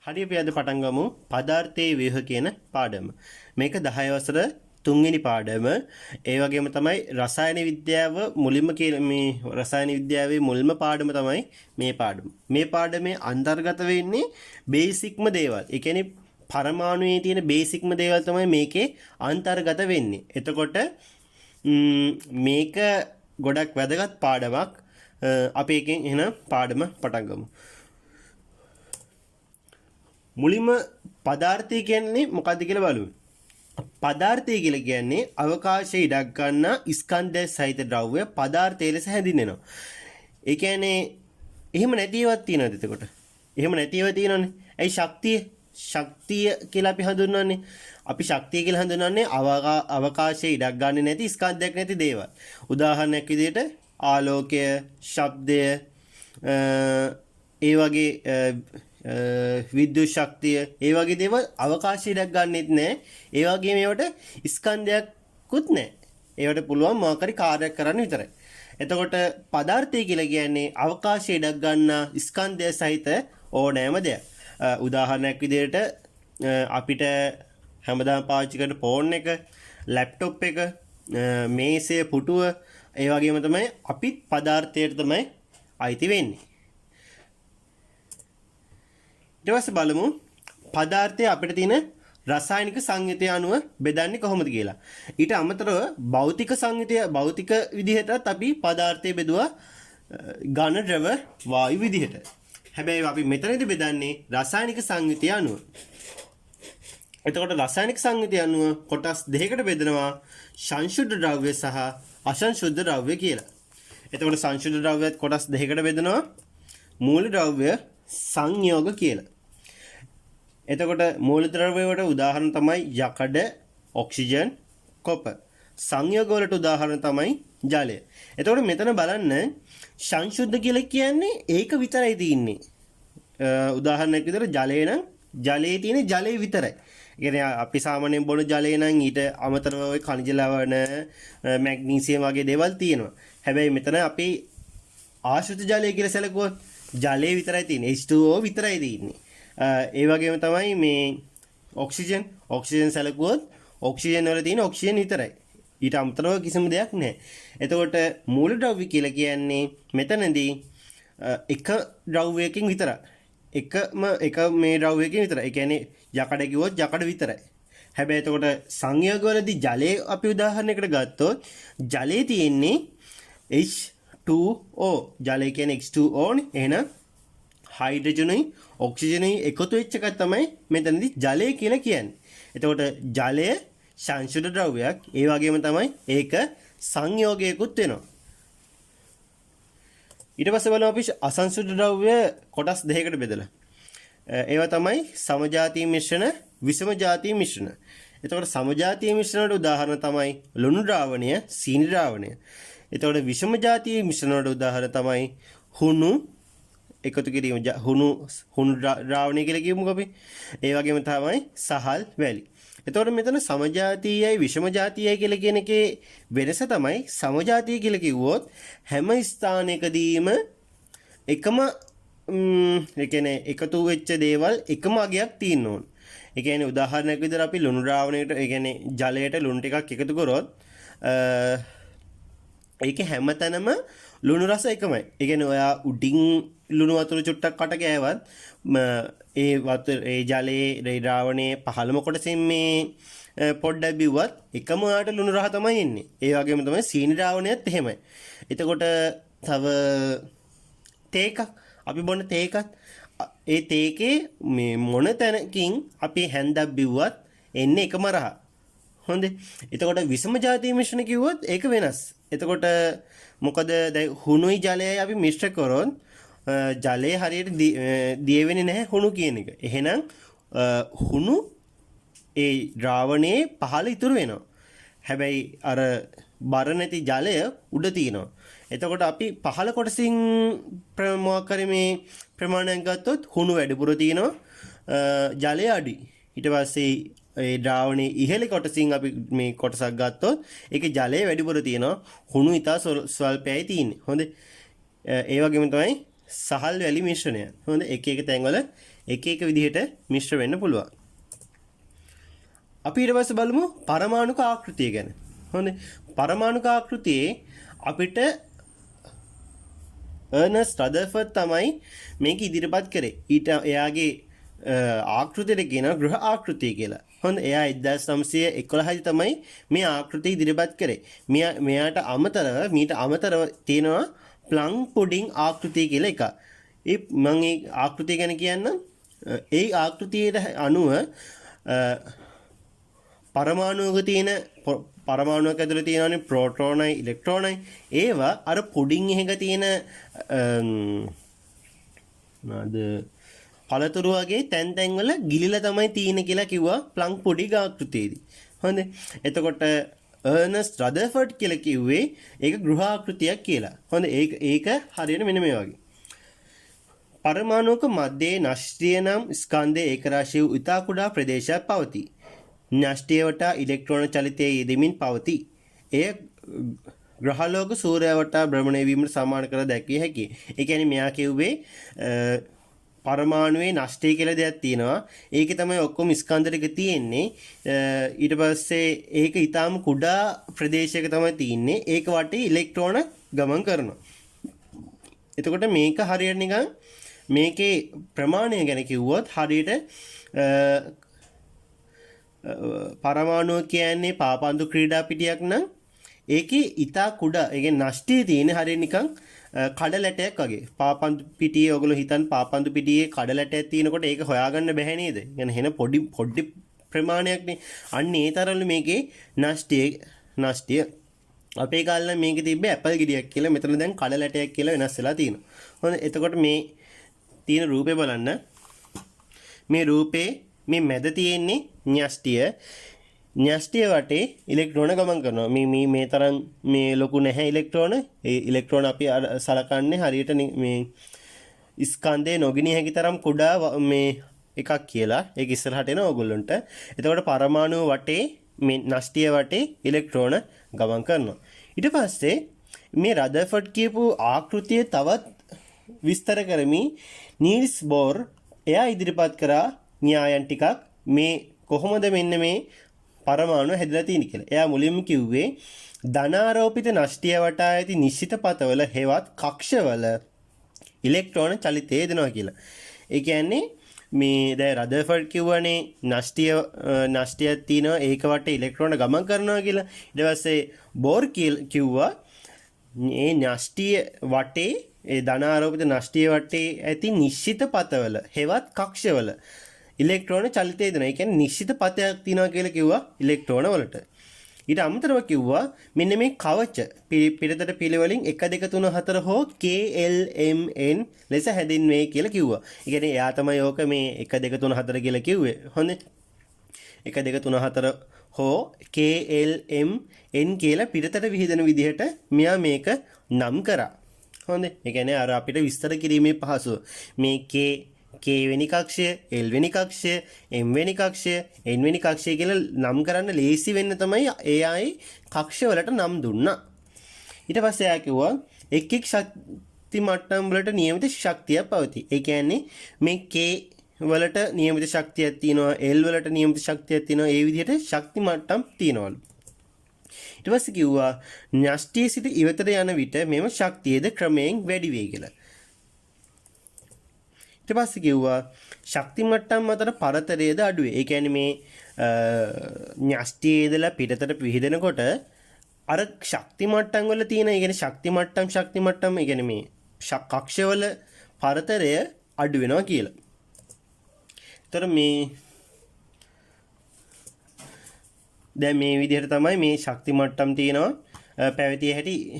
හරි අපි අද පටන් ගමු පදාර්ථයේ ව්‍යුහ කියන පාඩම. මේක 10 වසර 3 වෙනි පාඩම. ඒ වගේම තමයි රසායන විද්‍යාව මුලින්ම මේ රසායන විද්‍යාවේ මුල්ම පාඩම තමයි මේ පාඩම. මේ පාඩමේ අන්තර්ගත වෙන්නේ බේසික්ම දේවල්. ඒ කියන්නේ පරමාණුයේ තියෙන බේසික්ම දේවල් තමයි මේකේ අන්තර්ගත වෙන්නේ. එතකොට මේක ගොඩක් වැදගත් පාඩමක්. අපි එකෙන් එහෙනම් පාඩම පටන් ගමු. මුලින්ම පදාර්ථය කියන්නේ මොකක්ද කියලා බලමු. පදාර්ථය කියලා කියන්නේ අවකාශයේ ඉඩක් ගන්නා ස්කන්ධ සහිත ද්‍රව්‍ය පදාර්ථය ලෙස හැඳින්වෙනවා. ඒ කියන්නේ එහෙම නැතිවක් තියෙනවද එතකොට? එහෙම නැතිව තියෙනවනේ. ඒ ශක්තිය කියලා අපි හඳුන්වන්නේ. අපි ශක්තිය කියලා හඳුන්වන්නේ අවකාශයේ ඉඩක් ගන්නේ නැති ස්කන්ධයක් නැති දේවල්. උදාහරණයක් විදිහට ආලෝකය, ශබ්දය, ඒ වගේ විද්‍යුත් ශක්තිය, ඒ වගේ දේවල් අවකාශයේ ඉඩක් ගන්නෙත් නැහැ. ඒ වගේම ඒවට ස්කන්ධයක්කුත් නැහැ. ඒවට පුළුවන් මොකක් හරි කාර්යයක් කරන්න විතරයි. එතකොට පදාර්ථය කියලා කියන්නේ අවකාශයේ ඉඩක් ගන්නා ස්කන්ධය සහිත ඕනෑම දෙයක්. උදාහරණයක් විදිහට අපිට හැමදාම පාවිච්චි කරන ෆෝන් එක, ලැප්ටොප් එක, මේසය, පුටුව, ඒ වගේම තමයි අපිත් පදාර්ථයට තමයි අයිති වෙන්නේ. ඊට පස්සේ බලමු පදාර්ථය අපිට තියෙන රසායනික සංයුතිය අනුව බෙදන්නේ කොහොමද කියලා. ඊට අමතරව භෞතික සංයුතිය භෞතික විදිහටත් අපි පදාර්ථය බෙදුවා ඝන ද්‍රව වායු විදිහට. හැබැයි අපි මෙතනදී බෙදන්නේ රසායනික සංයුතිය අනුව. එතකොට රසායනික සංයුතිය අනුව කොටස් දෙකකට බෙදනවා සංශුද්ධ ද්‍රව්‍ය සහ අසංශුද්ධ ද්‍රව්‍ය කියලා. එතකොට සංශුද්ධ ද්‍රව්‍යත් කොටස් දෙකකට බෙදනවා මූල ද්‍රව්‍ය සංයෝග කියලා. එතකොට මූල ද්‍රව්‍ය වලට උදාහරණ තමයි යකඩ, ඔක්සිජන්, කොපර්. සංයෝග වලට උදාහරණ තමයි ජලය. එතකොට මෙතන බලන්න සංශුද්ධ කියලා කියන්නේ ඒක විතරයි තියෙන්නේ. උදාහරණයක් විදිහට ජලය නම් ජලයේ තියෙන ජලය විතරයි. ඒ කියන්නේ අපි සාමාන්‍යයෙන් බොන ජලය නම් ඊට අමතරව ওই ಖನಿජ ලවණ, මැග්නීසියම් වගේ දේවල් තියෙනවා. හැබැයි මෙතන අපි ආශ්‍රිත ජලය කියලා සැලකුවොත් ජලය විතරයි තියෙන්නේ. H2O විතරයි තියෙන්නේ. ඒ වගේම තමයි මේ ඔක්සිජන් සැලකුවොත් ඔක්සිජන් වල තියෙන ඔක්සිජන් විතරයි. ඊට අමතරව කිසිම දෙයක් නැහැ. එතකොට මූල ද්‍රව්‍ය කියලා කියන්නේ මෙතනදී එක ද්‍රව්‍යයකින් විතරයි. එක මේ ද්‍රව්‍යයකින් විතරයි. ඒ කියන්නේ යකඩ කිව්වොත් යකඩ විතරයි. හැබැයි එතකොට සංයෝග වලදී ජලය අපි උදාහරණයකට ගත්තොත් ජලයේ තියෙන්නේ H2O. ජලය කියන්නේ H2O නේ. එහෙනම් හයිඩ්‍රජනුයි ඔක්සිජනුයි එකතු වෙච්ච එක තමයි මෙතනදී ජලය කියලා කියන්නේ. එතකොට ජලය සංශුද්ධ ද්‍රව්‍යයක්. ඒ වගේම තමයි ඒක සංයෝගයකුත් වෙනවා. ඊට පස්සේ බලමු අපි අසංශුද්ධ ද්‍රව්‍ය කොටස් දෙකකට බෙදලා. ඒවා තමයි සමජාතීය මිශ්‍රණ, විෂම ජාතීය මිශ්‍රණ. එතකොට සමජාතීය මිශ්‍රණ වලට උදාහරණ තමයි ලුණු ද්‍රාවණය, සීනි ද්‍රාවණය. එතකොට විෂම ජාතීය මිශ්‍රණ වලට උදාහරණ තමයි හුණු එකතු කිරීම, හුණු ද්‍රාවණය කියලා කියමුකෝ අපි. ඒ වගේම තමයි සහල් වැලි. එතකොට මෙතන සමජාතීයයි විෂම ජාතීයයි කියලා කියන එකේ වෙනස තමයි සමජාතීය කියලා කිව්වොත් හැම ස්ථානයකදීම එකම ඒ කියන්නේ එකතු වෙච්ච දේවල් එකම අගයක් තියෙන්න ඕන. ඒ කියන්නේ උදාහරණයක් විදිහට අපි ලුණු ද්‍රාවණයට ඒ කියන්නේ ජලයට ලුණු ටිකක් එකතු කරොත් ඒකේ හැමතැනම ලුණු රස එකමයි. ඒ කියන්නේ ඔයා උඩින් ලුණු වතුර චුට්ටක් කට ගෑවත් ඒ ජලයේ ද්‍රාවණයේ පහළම කොටසින් මේ පොඩ්ඩක් බිව්වත් එකම ආට ලුණු රහ තමයි එන්නේ. ඒ වගේම තමයි සීනි ද්‍රාවණයත් එහෙමයි. එතකොට තව තේකක් අපි බොන තේකත් ඒ තේකේ මේ මොන තැනකින් අපි හැන්දක් බිව්වත් එන්නේ එකම රහ. හොඳේ. එතකොට විෂම ජාතීය මිශ්‍රණ කිව්වොත් ඒක වෙනස්. එතකොට මොකද දැන් හුණුයි ජලයයි අපි මිශ්‍ර කරොත් ජලය හරියට දිය වෙන්නේ නැහැ හුණු කියන එක. එහෙනම් හුණු ඒ ද්‍රාවණයේ පහළ ඉතුරු වෙනවා. හැබැයි අර බර නැති ජලය උඩ තියෙනවා. එතකොට අපි පහළ කොටසින් මොකක් හරි මේ ප්‍රමාණයක් ගත්තොත් හුණු වැඩිපුර තියෙනවා, ජලය අඩුයි. ඊට පස්සේ ඒ ද්‍රාවණයේ ඉහළ කොටසින් අපි මේ කොටසක් ගත්තොත් ඒකේ ජලය වැඩිපුර තියෙනවා. හුණු ඉතා ස්වල්පයයි තියෙන්නේ. හොඳේ. ඒ වගේම තමයි සහල් වැලි මිශ්‍රණය. හොඳ එක එක තැන්වල එක එක විදිහට මිශ්‍ර වෙන්න පුළුවන්. අපි ඊට පස්සේ බලමු පරමාණුක ආකෘතිය ගැන. හොඳේ. පරමාණුක ආකෘතියේ අපිට අර්නස්ට් රදර්ෆර්ඩ් තමයි මේක ඉදිරිපත් කරේ. ඊට එයාගේ ආකෘතියට කියන ග්‍රහ ආකෘතිය කියලා. හොඳ එයා 1911 තමයි මේ ආකෘතිය ඉදිරිපත් කරේ. මෙයාට අමතරව මීට අමතරව තියෙනවා ප්ලම් පුඩින් ආකෘතිය කියලා එකක්. මම ඒ ආකෘතිය ගැන කියන්නම්. ඒ ආකෘතියට අනුව පරමාණුවක තියෙන පරමාණුවක ඇතුළේ තියෙනවානේ ප්‍රෝටෝනයි ඉලෙක්ට්‍රෝනයි. ඒවා අර පුඩින් එකක තියෙන පළතුරු වගේ තැන් තැන්වල ගිලිලා තමයි තියෙන්නේ කියලා කිව්වා ප්ලම් පුඩින් ආකෘතියේදී. හොඳේ. එතකොට අර්නස්ට් රදර්ෆර්ඩ් කියලා කිව්වේ ඒක ගෘහාකෘතියක් කියලා. හොඳ ඒක හරියට මෙන්න මේ වගේ. පරමාණුක මැදේ නෂ්ටීය නම් ස්කන්ධයේ ඒකරාශී වූ ඉතා කුඩා ප්‍රදේශයක් පවතී. නෂ්ටීය වටා ඉලෙක්ට්‍රෝන චලිතයේ යෙදෙමින් පවතී. එය ග්‍රහලෝක සූර්යයා වටා භ්‍රමණය වීමට සමාන කර දැක්විය හැකියි. ඒ කියන්නේ මෙයා කිව්වේ පරමාණුවේ නෂ්ටය කියලා දෙයක් තියෙනවා. ඒකේ තමයි ඔක්කොම ස්කන්ධ ටික තියෙන්නේ. ඊට පස්සේ ඒක ඊටාම කුඩා ප්‍රදේශයක තමයි තියෙන්නේ. ඒක වටේ ඉලෙක්ට්‍රෝන ගමන් කරනවා. එතකොට මේක හරියට නිකන් මේකේ ප්‍රමාණය ගැන කිව්වොත් හරියට පරමාණුව කියන්නේ පාපන්දු ක්‍රීඩා පිටියක් නම් ඒකේ ඊටා කුඩා ඒ කියන්නේ නෂ්ටය තියෙන හරියට නිකන් කඩල ඇටයක් වගේ. පාපන්දු පිටියේ ඔයගොල්ලෝ හිතන් පාපන්දු පිටියේ කඩල ඇටයක් තියෙනකොට ඒක හොයාගන්න බැහැ නේද? يعني හෙන පොඩි ප්‍රමාණයක් නේ. අන්න ඒ තරම්ලු මේකේ නෂ්ටය. අපේ කාලේ මේකේ තිබ්බේ ඇපල් ගෙඩියක් කියලා. මෙතන දැන් කඩල ඇටයක් කියලා වෙනස් වෙලා තියෙනවා. හොඳ එතකොට මේ තියෙන රූපේ බලන්න. මේ රූපේ මේ මැද තියෙන්නේ න්‍යෂ්ටිය. න්‍යෂ්ටිය වටේ ඉලෙක්ට්‍රෝන ගමන් කරනවා. මේ තරම් මේ ලොකු නැහැ ඉලෙක්ට්‍රෝන. ඒ ඉලෙක්ට්‍රෝන අපි සලකන්නේ හරියට මේ ස්කන්ධේ නොගිනිය හැකි තරම් කුඩා මේ එකක් කියලා. ඒක ඉස්සරහට එන ඕගොල්ලන්ට. එතකොට පරමාණු වටේ මේ නෂ්ටිය වටේ ඉලෙක්ට්‍රෝන ගමන් කරනවා. ඊට පස්සේ මේ රදර්ෆර්ඩ් කියපු ආකෘතිය තවත් විස්තර කරමින් නීල්ස් බෝර් එයා ඉදිරිපත් කරා න්‍යායන් ටිකක් මේ කොහොමද මෙන්න මේ පරමාණු හැදලා තියෙන්නේ කියලා. එයා මුලින්ම කිව්වේ ධනාරෝපිත නෂ්ටිය වටා ඇති නිශ්චිත පතවල හෙවත් කක්ෂවල ඉලෙක්ට්‍රෝන චලිතය දෙනවා කියලා. ඒ කියන්නේ මේ දැන් රදර්ෆර්ඩ් කිව්වනේ නෂ්ටියක් තියෙනවා ඒක වටේ ඉලෙක්ට්‍රෝන ගමන් කරනවා කියලා. ඊට පස්සේ බෝර් කිව්වා මේ නෂ්ටිය වටේ ඒ ධනාරෝපිත නෂ්ටිය වටේ ඇති නිශ්චිත පතවල හෙවත් කක්ෂවල ඉලෙක්ට්‍රෝන චලිතය දෙනවා. ඒ කියන්නේ නිශ්චිත පතයක් තියෙනවා කියලා කිව්වා ඉලෙක්ට්‍රෝන වලට. ඊට අමතරව කිව්වා මෙන්න මේ කවච පිටතට පිළිවෙලින් 1 2 3 4 හෝ KLMN ලෙස හැදින්වේ කියලා කිව්වා. ඒ කියන්නේ එයා තමයි ඕක මේ 1 2 3 4 කියලා කිව්වේ. හොඳේ. 1 2 3 4 හෝ KLMN කියලා පිටතට විහිදෙන විදිහට මෙයා මේක නම් කරා. හොඳේ. ඒ කියන්නේ අර අපිට විස්තර කිරීමේ පහසුව මේ K වෙනි කක්ෂය, L වෙනි කක්ෂය, M වෙනි කක්ෂය, N වෙනි කක්ෂය කියලා නම් කරන්න ලේසි වෙන්න තමයි AI කක්ෂ වලට නම් දුන්නා. ඊට පස්සේ එයා කිව්වා එක් ශක්ති මට්ටම් වලට නියමිත ශක්තියක් පවතී. ඒ කියන්නේ මේ K වලට නියමිත ශක්තියක් තියෙනවා, L වලට නියමිත ශක්තියක් තියෙනවා. ඒ විදිහට ශක්ති මට්ටම් තියෙනවලු. ඊට පස්සේ කිව්වා න්‍යෂ්ටියේ සිට ඉවතට යන විට මෙම ශක්තියද ක්‍රමයෙන් වැඩි වේ කියලා. ඊට පස්සේ කිව්වා ශක්ති මට්ටම් අතර පරතරයද අඩු වේ. ඒ කියන්නේ මේ න්‍යෂ්ටියේ ඉඳලා පිටතට විහිදෙනකොට අර ශක්ති මට්ටම් වල තියෙන ඒ කියන්නේ ශක්ති මට්ටම් ඒ කියන්නේ මේ කක්ෂවල පරතරය අඩු වෙනවා කියලා. ඒතර මේ දැන් මේ විදිහට තමයි මේ ශක්ති මට්ටම් තියෙනවා. පැවතිය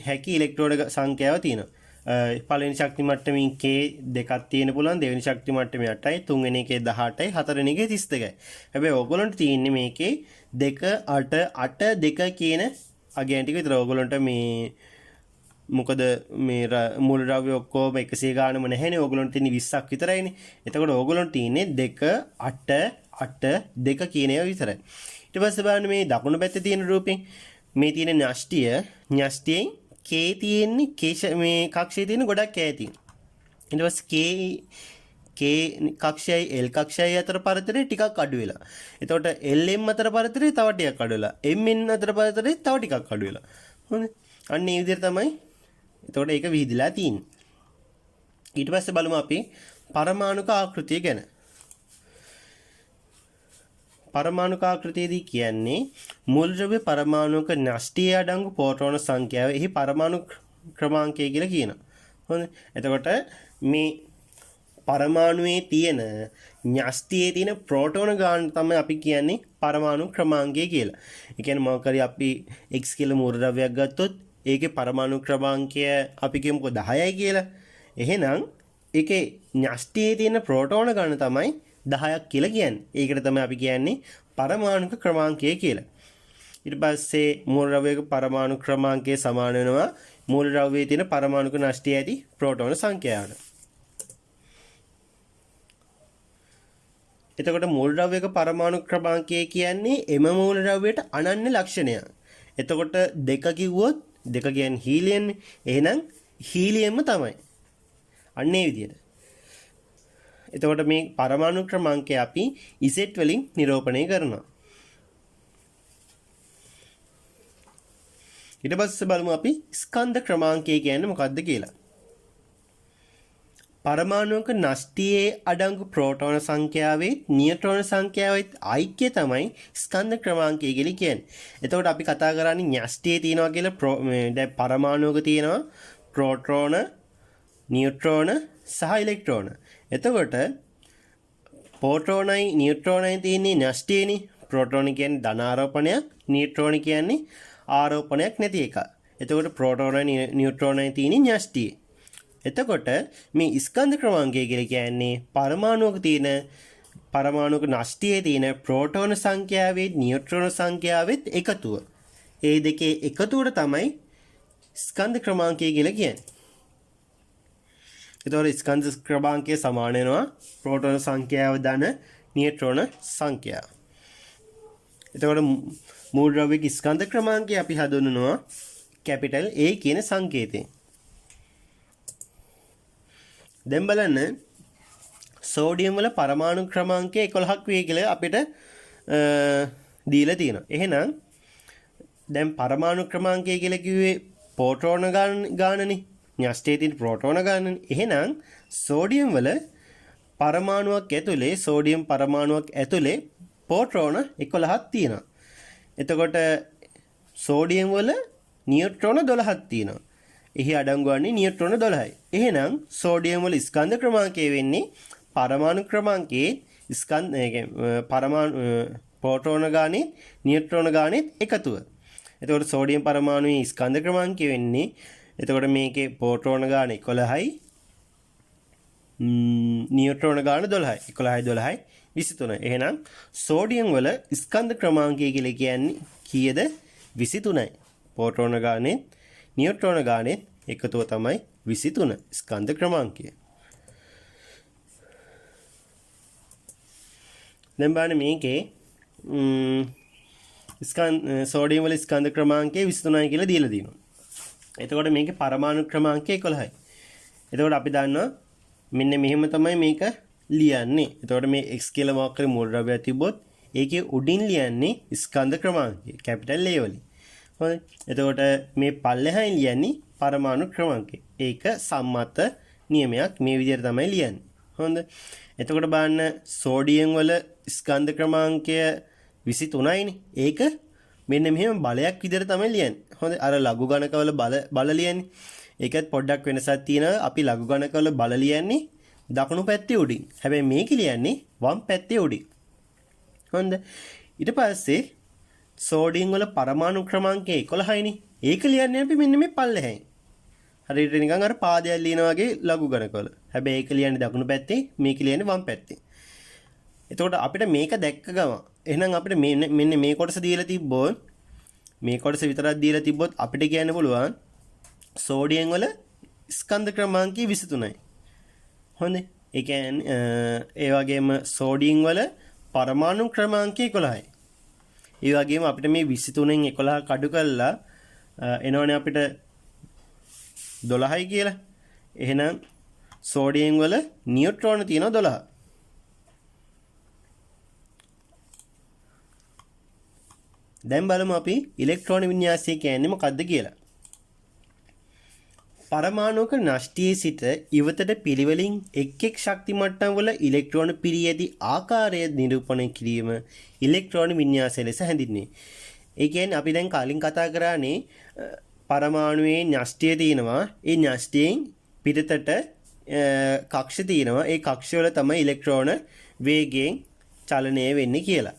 හැකි ඉලෙක්ට්‍රෝන සංඛ්‍යාව තියෙනවා. පළවෙනි ශක්ති මට්ටමින් K දෙකක් තියෙන පුළුවන්. දෙවෙනි ශක්ති මට්ටමේ 8යි, තුන්වෙනි එකේ 18යි, හතරවෙනි එකේ 32යි. හැබැයි ඕගොල්ලන්ට තියෙන්නේ මේකේ 2 8 8 2 කියන අගයන් ටික විතර. ඕගොල්ලන්ට මේ මොකද මේ මූල ද්‍රව්‍ය ඔක්කොම 100 ගානම නැහැනේ. ඕගොල්ලන්ට තියෙන්නේ 20ක් විතරයිනේ. එතකොට ඕගොල්ලන්ට තියෙන්නේ 2 8 8 2 කියන ඒවා විතරයි. ඊට පස්සේ බලන්න මේ දකුණු පැත්තේ තියෙන රූපෙන් මේ තියෙන න්‍යෂ්ටියෙන් K තියෙන්නේ මේ කක්ෂයේ තියෙන ගොඩක් ඈතින්. ඊට පස්සේ K කක්ෂයයි L කක්ෂයයි අතර පරතරය ටිකක් අඩු වෙලා. එතකොට LM අතර පරතරය තව ටිකක් අඩු වෙලා. MN අතර පරතරය තව ටිකක් අඩු වෙලා. හොඳයි. අන්න ඒ විදිහට තමයි එතකොට ඒක විහිදලා තියෙන්නේ. ඊට පස්සේ බලමු අපි පරමාණුක ආකෘතිය ගැන. පරමාණුක ආකෘතියදී කියන්නේ මූලද්‍රව්‍ය පරමාණුක න්‍යෂ්ටියේ අඩංගු ප්‍රෝටෝන සංඛ්‍යාව එහි පරමාණු ක්‍රමාංකය කියලා කියනවා. හොඳයි. එතකොට මේ පරමාණුවේ තියෙන න්‍යෂ්ටියේ තියෙන ප්‍රෝටෝන ගාන තමයි අපි කියන්නේ පරමාණු ක්‍රමාංකය කියලා. ඒ කියන්නේ මොකක් හරි අපි x කියලා මූලද්‍රව්‍යයක් ගත්තොත් ඒකේ පරමාණු ක්‍රමාංකය අපි කියමුකෝ 10යි කියලා. එහෙනම් ඒකේ න්‍යෂ්ටියේ තියෙන ප්‍රෝටෝන ගාන තමයි 10ක් කියලා කියන්නේ. ඒකට තමයි අපි කියන්නේ පරමාණුක ක්‍රමාංකය කියලා. ඊට පස්සේ මූලද්‍රව්‍යයක පරමාණු ක්‍රමාංකය සමාන වෙනවා මූලද්‍රව්‍යයේ තියෙන පරමාණුක න්‍යෂ්ටියේ ඇති ප්‍රෝටෝන සංඛ්‍යාවට. එතකොට මූලද්‍රව්‍යයක පරමාණු ක්‍රමාංකය කියන්නේ එම මූලද්‍රව්‍යයට අනන්‍ය ලක්ෂණය. එතකොට 2 කිව්වොත් 2 කියන්නේ හීලියම්. එහෙනම් හීලියම්ම තමයි. අන්න ඒ විදිහට. එතකොට මේ පරමාණු ක්‍රමාංකය අපි Z වලින් නිරූපණය කරනවා. ඊට පස්සේ බලමු අපි ස්කන්ධ ක්‍රමාංකය කියන්නේ මොකක්ද කියලා. පරමාණුක න්‍යෂ්ටියේ අඩංගු ප්‍රෝටෝන සංඛ්‍යාවේ නියුට්‍රෝන සංඛ්‍යාවේ ඓක්‍ය තමයි ස්කන්ධ ක්‍රමාංකය කියලා කියන්නේ. එතකොට අපි කතා කරන්නේ න්‍යෂ්ටියේ තියෙනවා කියලා දැන් පරමාණුක තියෙනවා ප්‍රෝටෝන, නියුට්‍රෝන සහ ඉලෙක්ට්‍රෝන. එතකොට ප්‍රෝටෝනයි නියුට්‍රෝනයි තියෙන්නේ න්‍යෂ්ටියේනේ. ප්‍රෝටෝන කියන්නේ ධන ආරෝපණයක්, නියුට්‍රෝන කියන්නේ ආරෝපණයක් නැති එක. එතකොට ප්‍රෝටෝනයි නියුට්‍රෝනයි තියෙන්නේ න්‍යෂ්ටියේ. එතකොට මේ ස්කන්ධ ක්‍රමාංකය කියලා කියන්නේ පරමාණුක තියෙන පරමාණුක න්‍යෂ්ටියේ තියෙන ප්‍රෝටෝන සංඛ්‍යාවේ නියුට්‍රෝන සංඛ්‍යාවෙත් එකතුව. ඒ දෙකේ එකතුවට තමයි ස්කන්ධ ක්‍රමාංකය කියලා කියන්නේ. එතකොට ස්කන්ධ ක්‍රමාංකය සමාන වෙනවා ප්‍රෝටෝන සංඛ්‍යාව ධන නියුට්‍රෝන සංඛ්‍යාව. එතකොට මූලද්‍රව්‍යක ස්කන්ධ ක්‍රමාංකය අපි හඳුන්වනවා කැපිටල් A කියන සංකේතයෙන්. දැන් බලන්න සෝඩියම් වල පරමාණු ක්‍රමාංකය 11ක් වේ කියලා අපිට දීලා තියෙනවා. එහෙනම් දැන් පරමාණු ක්‍රමාංකය කියලා කිව්වේ ප්‍රෝටෝන ගානනේ. න්‍යෂ්ටියේ තියෙන ප්‍රෝටෝන ගානනේ. එහෙනම් සෝඩියම් වල පරමාණුවක් ඇතුලේ සෝඩියම් පරමාණුවක් ඇතුලේ ප්‍රෝටෝන 11ක් තියෙනවා. එතකොට සෝඩියම් වල නියුට්‍රෝන 12ක් තියෙනවා. එහි අඩංගු වන්නේ නියුට්‍රෝන 12යි. එහෙනම් සෝඩියම් වල ස්කන්ධ ක්‍රමාංකය වෙන්නේ පරමාණු ක්‍රමාංකයේ පරමාණු ප්‍රෝටෝන ගානේ නියුට්‍රෝන ගානේ එකතුව. එතකොට සෝඩියම් පරමාණුවේ ස්කන්ධ ක්‍රමාංකය වෙන්නේ එතකොට මේකේ ප්‍රෝටෝන ගාන 11යි නියුට්‍රෝන ගාන 12යි. 11යි 12යි 23යි. එහෙනම් සෝඩියම් වල ස්කන්ධ ක්‍රමාංකය කියලා කියන්නේ කීයද? 23යි. ප්‍රෝටෝන ගානේ නියුට්‍රෝන ගානේ එකතුව තමයි 23 ස්කන්ධ ක්‍රමාංකය. දැන් බලන්න මේකේ සෝඩියම් වල ස්කන්ධ ක්‍රමාංකය 23යි කියලා දීලා දිනවා. එතකොට මේකේ පරමාණු ක්‍රමාංකය 11යි. එතකොට අපි දන්නවා මෙන්න මෙහෙම තමයි මේක ලියන්නේ. එතකොට මේ x කියලා මොකක් හරි මූලද්‍රව්‍යයක් තිබ්බොත් ඒකේ උඩින් ලියන්නේ ස්කන්ධ ක්‍රමාංකය කැපිටල් A වලින්. හොඳයි. එතකොට මේ පල්ලෙහායින් ලියන්නේ පරමාණු ක්‍රමාංකය. ඒක සම්මත නියමයක්. මේ විදිහට තමයි ලියන්නේ. හොඳයි. එතකොට බලන්න සෝඩියම් වල ස්කන්ධ ක්‍රමාංකය 23යිනේ. ඒක මෙන්න මෙහෙම බලයක් විදිහට තමයි ලියන්නේ. හොඳයි. අර ලඝු ගණකවල බල ලියන්නේ. ඒකත් පොඩ්ඩක් වෙනසක් තියෙනවා. අපි ලඝු ගණකවල බල ලියන්නේ දකුණු පැත්තේ උඩින්. හැබැයි මේක ලියන්නේ වම් පැත්තේ උඩින්. හොඳයි. ඊට පස්සේ සෝඩියම් වල පරමාණු ක්‍රමාංකය 11යිනේ. ඒක ලියන්නේ අපි මෙන්න මේ පල්ලෙහායින්. හරියට නිකන් අර පාදයක් ලියනා වගේ ලඝු ගණකවල. හැබැයි ඒක ලියන්නේ දකුණු පැත්තේ, මේක ලියන්නේ වම් පැත්තේ. එතකොට අපිට මේක දැක්ක ගම එහෙනම් අපිට මෙන්න මේ කොටස දීලා තිබ්බොත් මේ කොටස විතරක් දීලා තිබ්බොත් අපිට කියන්න පුළුවන් සෝඩියම් වල ස්කන්ධ ක්‍රමාංකය 23යි. හොඳයි. ඒ කියන්නේ ඒ වගේම සෝඩියම් වල පරමාණු ක්‍රමාංකය 11යි. ඒ වගේම අපිට මේ 23න් 11 කඩු කළා එනවනේ අපිට 12යි කියලා. එහෙනම් සෝඩියම් වල නියුට්‍රෝන තියෙනවා 12. දැන් බලමු අපි ඉලෙක්ට්‍රෝන වින්‍යාසය කියන්නේ මොකක්ද කියලා. පරමාණුක නෂ්ටියේ සිට ඉවතට පිළිවෙලින් එක් එක් ශක්ති මට්ටම් වල ඉලෙක්ට්‍රෝන පිරී ඇති ආකාරය නිරූපණය කිරීම ඉලෙක්ට්‍රෝන වින්‍යාසය ලෙස හැඳින්වේ. ඒ කියන්නේ අපි දැන් කලින් කතා කරානේ පරමාණුවේ නෂ්ටිය තියෙනවා. ඒ නෂ්ටියෙන් පිටතට කක්ෂ තියෙනවා. ඒ කක්ෂ වල තමයි ඉලෙක්ට්‍රෝන වේගයෙන් චලනය වෙන්නේ කියලා.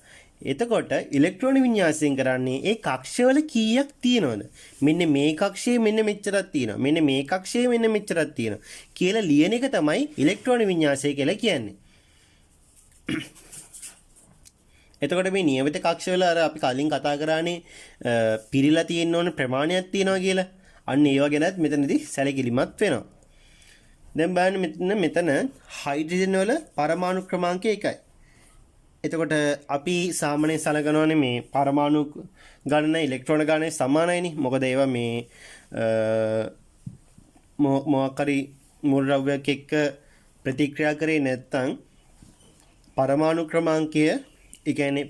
එතකොට ඉලෙක්ට්‍රෝන වින්‍යාසයෙන් කරන්නේ ඒ කක්ෂවල කීයක් තියෙනවද? මෙන්න මේ කක්ෂයේ මෙන්න මෙච්චරක් තියෙනවා. මෙන්න මේ කක්ෂයේ මෙන්න මෙච්චරක් තියෙනවා කියලා ලියන එක තමයි ඉලෙක්ට්‍රෝන වින්‍යාසය කියලා කියන්නේ. එතකොට මේ නියමිත කක්ෂවල අර අපි කලින් කතා කරානේ පිරීලා තියෙන්න ඕන ප්‍රමාණයක් තියෙනවා කියලා. අන්න ඒව ගැනත් මෙතනදී සැලකිලිමත් වෙනවා. දැන් බලන්න මෙතන හයිඩ්‍රජන් වල පරමාණු ක්‍රමාංකය 1යි. එතකොට අපි සාමාන්‍යයෙන් සලකනවානේ මේ පරමාණු ගණන ඉලෙක්ට්‍රෝන ගණන සමානයිනේ. මොකද ඒවා මේ මොකක් හරි මූල ද්‍රව්‍යයක් එක්ක ප්‍රතික්‍රියා කරේ නැත්නම් පරමාණු ක්‍රමාංකය ඒ කියන්නේ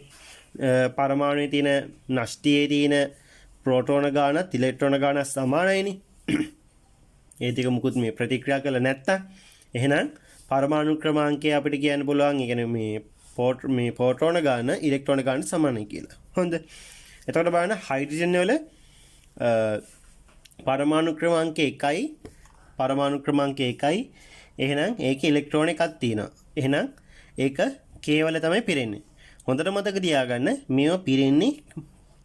පරමාණුවේ තියෙන නෂ්ටියේ තියෙන ප්‍රෝටෝන ගානත් ඉලෙක්ට්‍රෝන ගානත් සමානයිනේ. ඒ දෙක මුකුත් මේ ප්‍රතික්‍රියා කළ නැත්තම් එහෙනම් පරමාණු ක්‍රමාංකය අපිට කියන්න පුළුවන්. ඒ කියන්නේ මේ ප්‍රෝටෝන ගාන ඉලෙක්ට්‍රෝන ගාන සමානයි කියලා. හොඳ. එතකොට බලන්න හයිඩ්‍රජන් වල පරමාණු ක්‍රමාංකය 1යි. පරමාණු ක්‍රමාංකය 1යි. එහෙනම් ඒකේ ඉලෙක්ට්‍රෝන එකක් තියෙනවා. එහෙනම් ඒක K වල තමයි පිරෙන්නේ. හොඳට මතක තියාගන්න මේව පිරෙන්නේ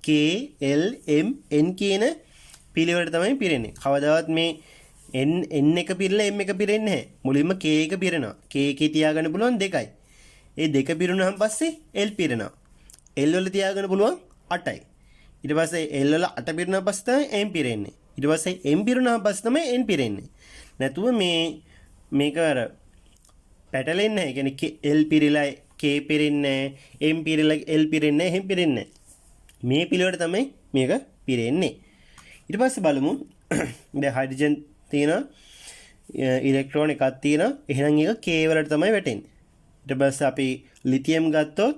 K L M N කියන පිළිවෙලට තමයි පිරෙන්නේ. කවදාවත් මේ N එක පිරලා M එක පිරෙන්නේ නැහැ. මුලින්ම K එක පිරෙනවා. K එකේ තියාගන්න පුළුවන් 2යි. ඒ දෙක පිරුණාන් පස්සේ L පිරෙනවා. L වල තියාගන්න පුළුවන් 8යි. ඊට පස්සේ L වල 8 පිරුණාන් පස්සේ තමයි M පිරෙන්නේ. ඊට පස්සේ M පිරුණාන් පස්සේ තමයි N පිරෙන්නේ. නැතුව මේක අර පැටලෙන්නේ නැහැ. ඒ කියන්නේ L පිරিলা K පිරෙන්නේ නැහැ. M පිරিলা L පිරෙන්නේ නැහැ. එහෙම පිරෙන්නේ නැහැ. මේ පිළිවෙලට තමයි මේක පිරෙන්නේ. ඊට පස්සේ බලමු දැන් හයිඩ්‍රජන් තියෙනවා. ඉලෙක්ට්‍රෝන එකක් තියෙනවා. එහෙනම් ඒක K වලට තමයි වැටෙන්නේ. ඊට පස්සේ අපි ලිතියම් ගත්තොත්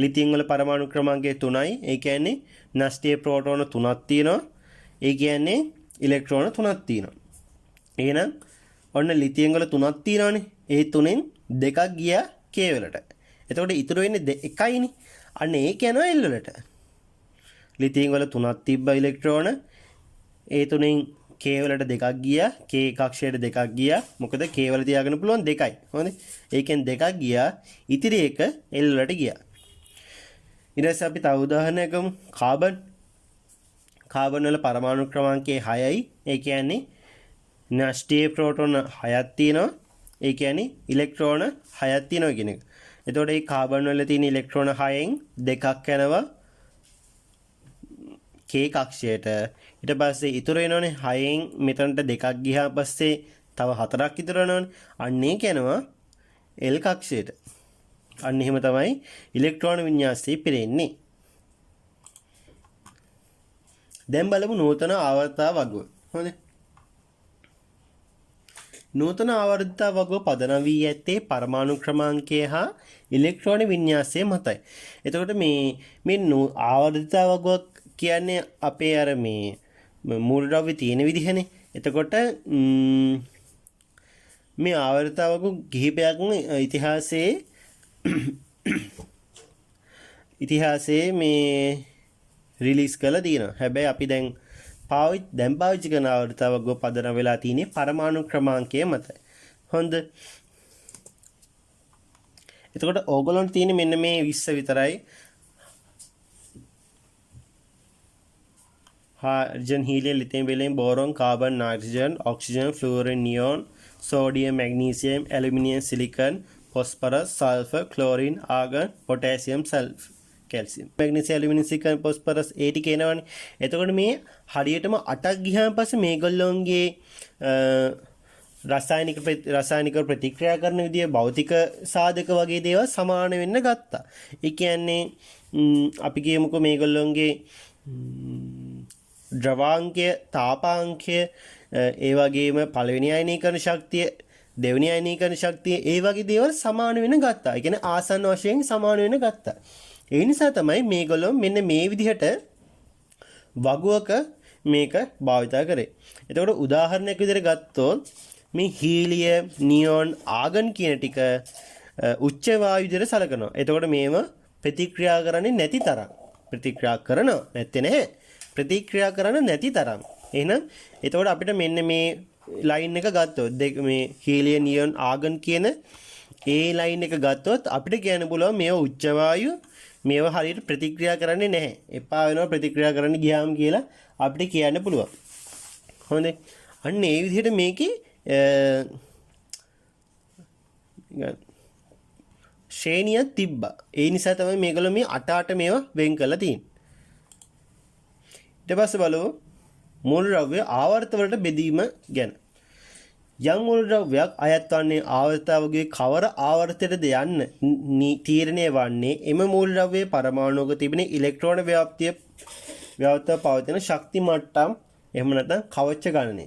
ලිතියම් වල පරමාණු ක්‍රමාංකය 3යි. ඒ කියන්නේ නෂ්ටියේ ප්‍රෝටෝන 3ක් තියෙනවා. ඒ කියන්නේ ඉලෙක්ට්‍රෝන 3ක් තියෙනවා. එහෙනම් ඔන්න ලිතියම් වල 3ක් තියෙනවානේ. ඒ 3න් දෙකක් ගියා K වලට. එතකොට ඉතුරු වෙන්නේ 1යිනේ. අන්න ඒක යනවා L වලට. ලිතියම් වල 3ක් තිබ්බ ඉලෙක්ට්‍රෝන. ඒ 3න් K වලට දෙකක් ගියා. K කක්ෂයට දෙකක් ගියා. මොකද K වල තියාගන්න පුළුවන් 2යි. හොඳේ. ඒකෙන් දෙකක් ගියා. ඉතිරි එක L වලට ගියා. ඊට පස්සේ අපි තව උදාහරණයක් ගමු. කාබන්. කාබන් වල පරමාණු ක්‍රමාංකය 6යි. ඒ කියන්නේ නෂ්ටියේ ප්‍රෝටෝන 6ක් තියෙනවා. ඒ කියන්නේ ඉලෙක්ට්‍රෝන 6ක් තියෙනවා කියන එක. එතකොට මේ කාබන් වල තියෙන ඉලෙක්ට්‍රෝන 6න් දෙකක් යනවා K කක්ෂයට. ඊට පස්සේ ඉතුරු වෙනවනේ 6න් මෙතනට දෙකක් ගියා පස්සේ තව 4ක් ඉතුරු වෙනවනේ. අන්න ඒක යනවා L කක්ෂයට. අන්න එහෙම තමයි ඉලෙක්ට්‍රෝන වින්‍යාසය පිරෙන්නේ. දැන් බලමු නූතන ආවර්තතා වගුව. හොඳයි. නූතන ආවර්තතා වගුව පදනම් වී ඇත්තේ පරමාණු ක්‍රමාංකය හා ඉලෙක්ට්‍රෝන වින්‍යාසය මතයි. එතකොට මේ ආවර්තතා වගුව කියන්නේ අපේ අර මේ මූලද්‍රව්‍ය තියෙන විදිහනේ. එතකොට මේ ආවර්තතා වගුව කිහිපයක්ම ඉතිහාසයේ මේ රිලීස් කරලා තියෙනවා. හැබැයි අපි දැන් පාවිච්චි කරන ආවර්තතා වගුව පදනම් වෙලා තියෙන්නේ පරමාණු ක්‍රමාංකය මතයි. හොඳ. එතකොට ඕගොල්ලන්ට තියෙන්නේ මෙන්න මේ 20 විතරයි. hydrogen, helium, lithium, beryllium, boron, carbon, nitrogen, oxygen, fluorine, neon, sodium, magnesium, aluminium, silicon, phosphorus, sulfur, chlorine, argon, potassium, sulfur, calcium. magnesium, aluminium, silicon, phosphorus ඒ ටික එනවනේ. එතකොට මේ හරියටම 8ක් ගියාන් පස්සේ මේගොල්ලොන්ගේ රසායනික ප්‍රතික්‍රියා කරන විදිය භෞතික සාධක වගේ දේවල් සමාන වෙන්න ගත්තා. ඒ කියන්නේ අපි කියමුකෝ මේගොල්ලොන්ගේ ද්‍රවාංකය, තාපාංකය, ඒ වගේම පළවෙනි අයනීකරණ ශක්තිය, දෙවෙනි අයනීකරණ ශක්තිය, ඒ වගේ දේවල් සමාන වෙන්න ගත්තා. ඒ කියන්නේ ආසන්න වශයෙන් සමාන වෙන්න ගත්තා. ඒ නිසා තමයි මේගොල්ලෝ මෙන්න මේ විදිහට වගුවක මේක භාවිතා කරේ. එතකොට උදාහරණයක් විදිහට ගත්තොත් මේ හීලියම්, නියොන්, ආගන් කියන ටික උච්ච වායු විදිහට සලකනවා. එතකොට මේව ප්‍රතික්‍රියා කරන්නේ නැති තරම්. ප්‍රතික්‍රියා කරනවා නැත්තේ නැහැ. ප්‍රතික්‍රියා කරන්න නැති තරම්. එහෙනම් එතකොට අපිට මෙන්න මේ ලයින් එක ගත්තොත් මේ හීලියම්, නියොන්, ආගන් කියන ඒ ලයින් එක ගත්තොත් අපිට කියන්න පුළුවන් මේව උච්ච වායු, මේව හරියට ප්‍රතික්‍රියා කරන්නේ නැහැ. එපා වෙනවා ප්‍රතික්‍රියා කරන්න ගියාම කියලා අපිට කියන්න පුළුවන්. හොඳයි. අන්න ඒ විදිහට මේකේ ශ්‍රේණියක් තිබ්බා. ඒ නිසා තමයි මේගොල්ලෝ මේ 8 මේවා වෙන් කරලා තියෙන්නේ. ඊට පස්සේ බලමු මූලද්‍රව්‍ය ආවර්ත වලට බෙදීම ගැන. යම් මූලද්‍රව්‍යයක් අයත් වන්නේ ආවර්තවගේ කවර ආවර්තයටද යන්න තීරණය වන්නේ එම මූලද්‍රව්‍යයේ පරමාණුක තිබෙන ඉලෙක්ට්‍රෝන ව්‍යවස්ථාව පවතින ශක්ති මට්ටම් එහෙම නැත්නම් කවච ගණනය.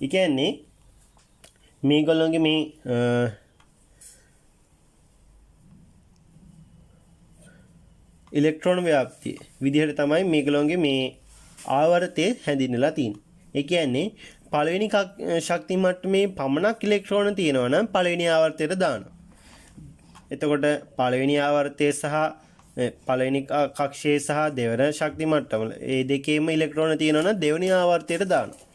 ඒ කියන්නේ මේගොල්ලෝගේ මේ ඉලෙක්ට්‍රෝන ව්‍යාප්තිය විදිහට තමයි මේගොල්ලෝගේ මේ ආවර්තය හැඳින්වලා තියෙන්නේ. ඒ කියන්නේ පළවෙනි ශක්ති මට්ටමේ පමණක් ඉලෙක්ට්‍රෝන තියෙනවා නම් පළවෙනි ආවර්තයට දානවා. එතකොට පළවෙනි ආවර්තය සහ පළවෙනි කක්ෂයේ සහ දෙවන ශක්ති මට්ටම ඒ දෙකේම ඉලෙක්ට්‍රෝන තියෙනවා නම් දෙවෙනි ආවර්තයට දානවා.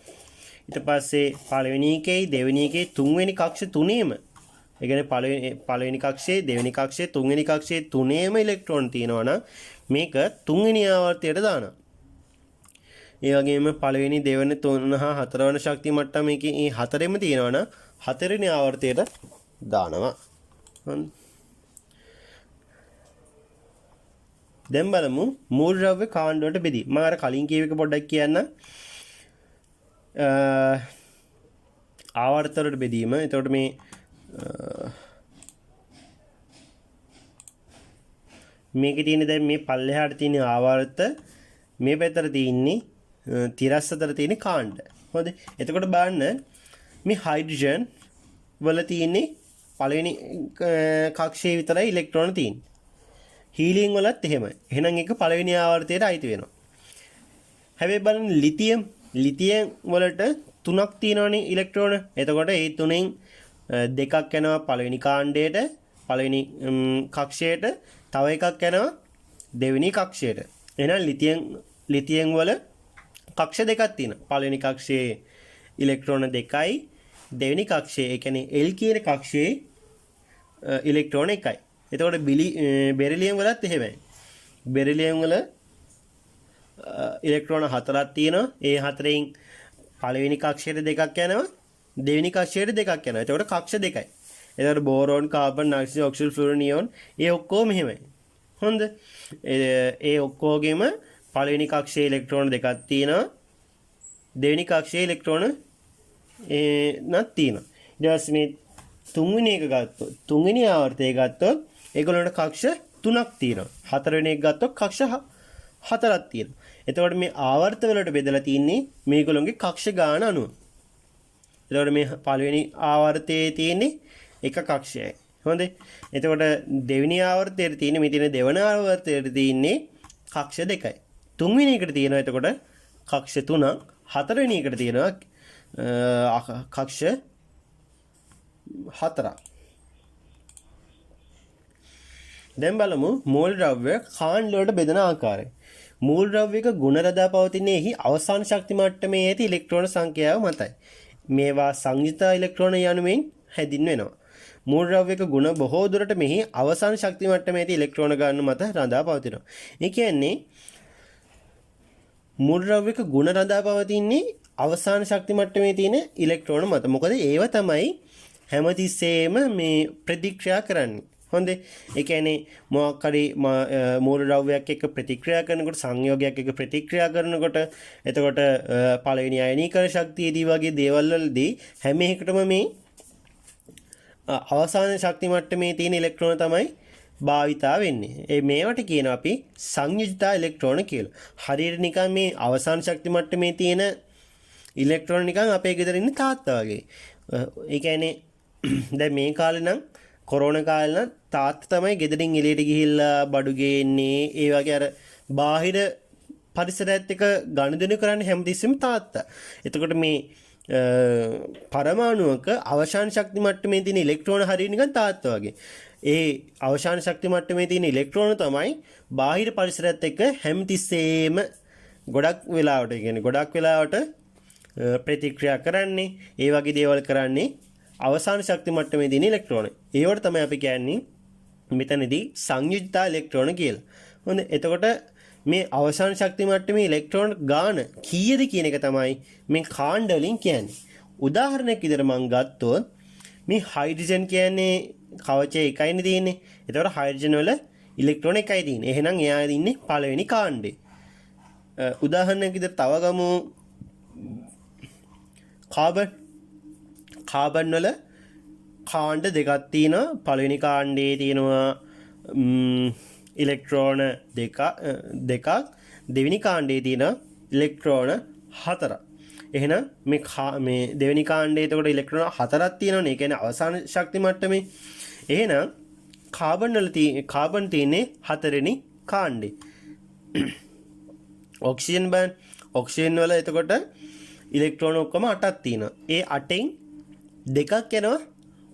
ඊට පස්සේ පළවෙනි එකේ දෙවෙනි එකේ තුන්වෙනි කක්ෂ තුනේම ඒ කියන්නේ පළවෙනි කක්ෂයේ දෙවෙනි කක්ෂයේ තුන්වෙනි කක්ෂයේ තුනේම ඉලෙක්ට්‍රෝන තියෙනවා නම් මේක තුන්වෙනි ආවර්තයට දානවා. ඒ වගේම පළවෙනි දෙවෙනි තුන හා හතරවන ශක්ති මට්ටම එකේ මේ හතරෙම තියෙනවා නම් හතරවෙනි ආවර්තයට දානවා. දැන් බලමු මූලද්‍රව්‍ය කාණ්ඩ වලට බෙදී. මම අර කලින් කියව එක පොඩ්ඩක් කියන්න. ආවර්ත වලට බෙදීම. එතකොට මේ මේකේ තියෙන දැන් මේ පල්ලෙහාට තියෙන ආවර්ත මේ පැත්තට තියෙන්නේ තිරස් අතර තියෙන කාණ්ඩ. හොඳයි. එතකොට බලන්න මේ හයිඩ්‍රජන් වල තියෙන්නේ පළවෙනි කක්ෂයේ විතරයි ඉලෙක්ට්‍රෝන තියෙන්නේ. හීලියම් වලත් එහෙමයි. එහෙනම් ඒක පළවෙනි ආවර්තයට අයිති වෙනවා. හැබැයි බලන්න ලිතියම් වලට 3ක් තියෙනවනේ ඉලෙක්ට්‍රෝන. එතකොට ඒ තුනෙන් දෙකක් යනවා පළවෙනි කාණ්ඩයට, පළවෙනි කක්ෂයට, තව එකක් යනවා දෙවෙනි කක්ෂයට. එහෙනම් ලිතියම් වල කක්ෂ දෙකක් තියෙනවා. පළවෙනි කක්ෂයේ ඉලෙක්ට්‍රෝන 2යි, දෙවෙනි කක්ෂයේ ඒ කියන්නේ L කියන කක්ෂයේ ඉලෙක්ට්‍රෝන 1යි. එතකොට බෙරිලියම් වලත් එහෙමයි. බෙරිලියම් වල ඉලෙක්ට්‍රෝන 4ක් තියෙනවා. ඒ හතරෙන් පළවෙනි කක්ෂයට දෙකක් යනවා, දෙවෙනි කක්ෂයට දෙකක් යනවා. එතකොට කක්ෂ දෙකයි. එතකොට බෝරෝන්, කාබන්, නයිට්‍රජන්, ඔක්සිජන්, ෆ්ලූරින්, නියොන් ඒ ඔක්කොම එහෙමයි. හොඳ. ඒ ඔක්කොගෙම පළවෙනි කක්ෂයේ ඉලෙක්ට්‍රෝන දෙකක් තියෙනවා. දෙවෙනි කක්ෂයේ ඉලෙක්ට්‍රෝන නක් තියෙනවා. ඊට පස්සේ මේ තුන්වෙනි එක ගත්තොත්, තුන්වෙනි ආවර්තය ගත්තොත් ඒගොල්ලන්ට කක්ෂ 3ක් තියෙනවා. හතරවෙනි එක ගත්තොත් කක්ෂ 4ක් තියෙනවා. එතකොට මේ ආවර්ත වලට බෙදලා තින්නේ මේගොල්ලන්ගේ කක්ෂ ගාන අනුව. එතකොට මේ පළවෙනි ආවර්තයේ තියෙන්නේ එක කක්ෂයයි. හොඳයි. එතකොට දෙවෙනි ආවර්තයේ තියෙන්නේ මේ තියෙන දෙවන ආවර්තයේ තියෙන්නේ කක්ෂ දෙකයි. තුන්වෙනි එකට තියෙනවා එතකොට කක්ෂ 3ක්. හතරවෙනි එකට තියෙනවා කක්ෂ 4ක්. දැන් බලමු මූලද්‍රව්‍ය කාණ්ඩ වලට බෙදෙන ආකාරය. මූලද්‍රව්‍යක ගුණ රඳා පවතිනේහි අවසාන ශක්ති මට්ටමේ ඇති ඉලෙක්ට්‍රෝන සංඛ්‍යාව මතයි. මේවා සංයුත ඉලෙක්ට්‍රෝන යනුවෙන් හැඳින්වෙනවා. මූලද්‍රව්‍යක ගුණ බොහෝ දුරට මෙහි අවසාන ශක්ති මට්ටමේ ඇති ඉලෙක්ට්‍රෝන ගන්න මත රඳා පවතිනවා. ඒ කියන්නේ මූලද්‍රව්‍යක ගුණ රඳා පවතින්නේ අවසාන ශක්ති මට්ටමේ තියෙන ඉලෙක්ට්‍රෝන මත. මොකද ඒව තමයි හැමතිස්සෙම මේ ප්‍රතික්‍රියා කරන්නේ. හොඳේ. ඒ කියන්නේ මොකක් හරි මූලද්‍රව්‍යයක් එක්ක ප්‍රතික්‍රියා කරනකොට සංයෝගයක් එක්ක ප්‍රතික්‍රියා කරනකොට එතකොට පළවෙනි අයනීකරණ ශක්තියදී වගේ දේවල් වලදී හැම එකටම මේ අවසාන ශක්ති මට්ටමේ තියෙන ඉලෙක්ට්‍රෝන තමයි භාවිතා වෙන්නේ. ඒ මේවට කියනවා අපි සංයුජිත ඉලෙක්ට්‍රෝන කියලා. හරියට නිකන් මේ අවසාන ශක්ති මට්ටමේ තියෙන ඉලෙක්ට්‍රෝන නිකන් අපේ ගෙදර ඉන්න තාත්තා වගේ. ඒ කියන්නේ දැන් මේ කාලේ නම් කොරෝනා කාලේ නම් තාත්තා තමයි ගෙදරින් එළියට ගිහිල්ලා බඩු ගේන්නේ. ඒ වගේ අර බාහිර පරිසරයත් එක්ක ගනුදෙනු කරන්නේ හැමතිස්සෙම තාත්තා. එතකොට මේ පරමාණුවක අවසාන ශක්ති මට්ටමේ තියෙන ඉලෙක්ට්‍රෝන හරිය නිකන් තාත්තා වගේ. ඒ අවසාන ශක්ති මට්ටමේ තියෙන ඉලෙක්ට්‍රෝන තමයි බාහිර පරිසරයත් එක්ක හැමතිස්සෙම ගොඩක් වෙලාවට ප්‍රතික්‍රියා කරන්නේ. ඒ වගේ දේවල් කරන්නේ අවසාන ශක්ති මට්ටමේ තියෙන ඉලෙක්ට්‍රෝන. ඒවට තමයි අපි කියන්නේ මෙතනදී සංයුජිත ඉලෙක්ට්‍රෝන කියලා. හොඳයි. එතකොට මේ අවසාන ශක්ති මට්ටමේ ඉලෙක්ට්‍රෝන ගාන කීයද කියන එක තමයි මේ කාණ්ඩ වලින් කියන්නේ. උදාහරණයක් විදිහට මම ගත්තොත් මේ හයිඩ්‍රජන් කියන්නේ කවචය එකයිනේ තියෙන්නේ. එතකොට හයිඩ්‍රජන් වල ඉලෙක්ට්‍රෝන එකයි තියෙන්නේ. එහෙනම් එයා ඉන්නේ පළවෙනි කාණ්ඩේ. උදාහරණයක් විදිහට තව ගමු කාබන් වල කාණ්ඩ දෙකක් තියෙනවා. පළවෙනි කාණ්ඩේ තියෙනවා ඉලෙක්ට්‍රෝන දෙකක්, දෙවෙනි කාණ්ඩේ තියෙනවා ඉලෙක්ට්‍රෝන 4ක්. එහෙනම් මේ දෙවෙනි කාණ්ඩේ එතකොට ඉලෙක්ට්‍රෝන 4ක් තියෙනවනේ. ඒ කියන්නේ අවසාන ශක්ති මට්ටමේ. එහෙනම් කාබන් තියෙන්නේ 4 වෙනි කාණ්ඩේ. ඔක්සිජන් බලන්න. ඔක්සිජන් වල එතකොට ඉලෙක්ට්‍රෝන ඔක්කොම 8ක් තියෙනවා. ඒ 8න් දෙකක් යනවා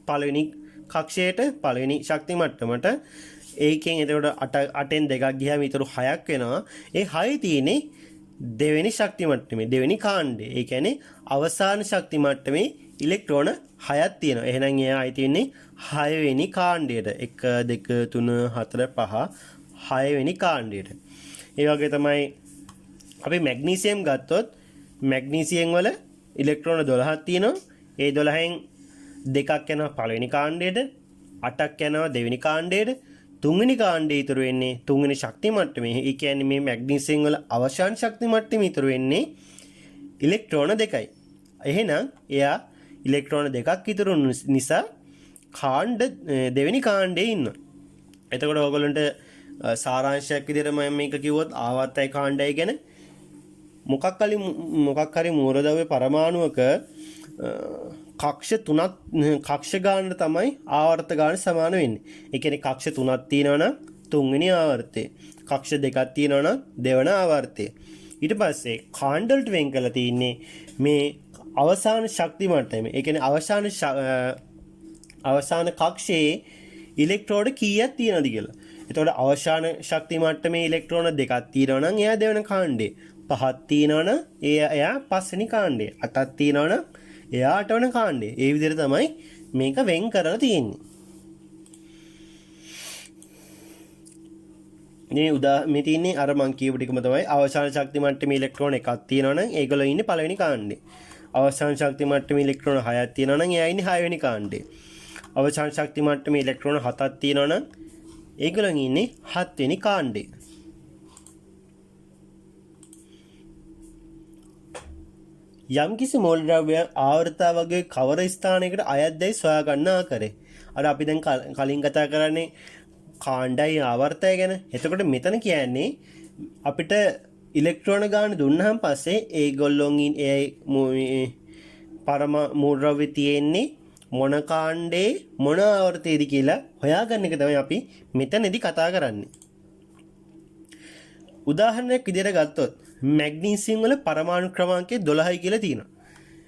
පළවෙනි කක්ෂයට, පළවෙනි ශක්ති මට්ටමට. ඒකෙන් එතකොට 8න් දෙකක් ගියාම ඊටු 6ක් වෙනවා. ඒ 6 තියෙන්නේ දෙවෙනි ශක්ති මට්ටමේ, දෙවෙනි කාණ්ඩේ. ඒ කියන්නේ අවසාන ශක්ති මට්ටමේ ඉලෙක්ට්‍රෝන 6ක් තියෙනවා. එහෙනම් එයා ආයි තියෙන්නේ 6 වෙනි කාණ්ඩයට. 1 2 3 4 5 6 වෙනි කාණ්ඩයට. ඒ වගේ තමයි අපි මැග්නීසියම් ගත්තොත් මැග්නීසියම් වල ඉලෙක්ට්‍රෝන 12ක් තියෙනවා. ඒ 12න් දෙකක් යනවා පළවෙනි කාණ්ඩයට, 8ක් යනවා දෙවෙනි කාණ්ඩයට. තුන්වෙනි කාණ්ඩේ ඉතුරු වෙන්නේ තුන්වෙනි ශක්ති මට්ටමේ. ඒ කියන්නේ මේ මැග්නීසියම් වල අවසාන ශක්ති මට්ටමේ ඉතුරු වෙන්නේ ඉලෙක්ට්‍රෝන 2යි. එහෙනම් එයා ඉලෙක්ට්‍රෝන 2ක් ඉතුරු නිසා කාණ්ඩ දෙවෙනි කාණ්ඩේ ඉන්නවා. එතකොට ඔයගොල්ලන්ට සාරාංශයක් විදිහට මම මේක කිව්වොත් ආවර්තය කාණ්ඩය ගැන මොකක් හරි මූලද්‍රව්‍ය පරමාණුවක කක්ෂ 3ක් කක්ෂ ගාන තමයි ආවර්ත ගාන සමාන වෙන්නේ. ඒ කියන්නේ කක්ෂ 3ක් තියෙනවා නම් තුන්වෙනි ආවර්තය. කක්ෂ 2ක් තියෙනවා නම් දෙවන ආවර්තය. ඊට පස්සේ කාණ්ඩ වලට වෙන් කරලා තියෙන්නේ මේ අවසාන ශක්ති මට්ටමේ. ඒ කියන්නේ අවසාන කක්ෂයේ ඉලෙක්ට්‍රෝන කීයක් තියෙනවද කියලා. එතකොට අවසාන ශක්ති මට්ටමේ ඉලෙක්ට්‍රෝන 2ක් තියෙනවා නම් එයා දෙවන කාණ්ඩේ. 5ක් තියෙනවා නම් එයා පස්වෙනි කාණ්ඩේ. 8ක් තියෙනවා නම් එයා 8 වෙනි කාණ්ඩේ. ඒ විදිහට තමයි මේක වෙන් කරලා තියෙන්නේ. මේ තියෙන්නේ අර මං කියපු ටිකම තමයි. අවසාන ශක්ති මට්ටමේ ඉලෙක්ට්‍රෝන එකක් තියෙනවා නම් ඒගොල්ලෝ ඉන්නේ පළවෙනි කාණ්ඩේ. අවසාන ශක්ති මට්ටමේ ඉලෙක්ට්‍රෝන 6ක් තියෙනවා නම් එයා ඉන්නේ 6 වෙනි කාණ්ඩේ. අවසාන ශක්ති මට්ටමේ ඉලෙක්ට්‍රෝන 7ක් තියෙනවා නම් ඒගොල්ලන් ඉන්නේ 7 වෙනි කාණ්ඩේ. යම්කිසි මූලද්‍රව්‍යයක් ආවර්තය වගේ කවර ස්ථානයකට අයත්දැයි සොයා ගන්න ආකාරය. අර අපි දැන් කලින් කතා කරන්නේ කාණ්ඩයි ආවර්තය ගැන. එතකොට මෙතන කියන්නේ අපිට ඉලෙක්ට්‍රෝන ගාන දුන්නාන් පස්සේ ඒගොල්ලොන්ගින් ඒ මූලද්‍රව්‍ය තියෙන්නේ මොන කාණ්ඩේ මොන ආවර්තයේද කියලා හොයාගන්න එක තමයි අපි මෙතනදී කතා කරන්නේ. උදාහරණයක් විදිහට ගත්තොත් මැග්නීසියම් වල පරමාණු ක්‍රමාංකය 12යි කියලා තියෙනවා.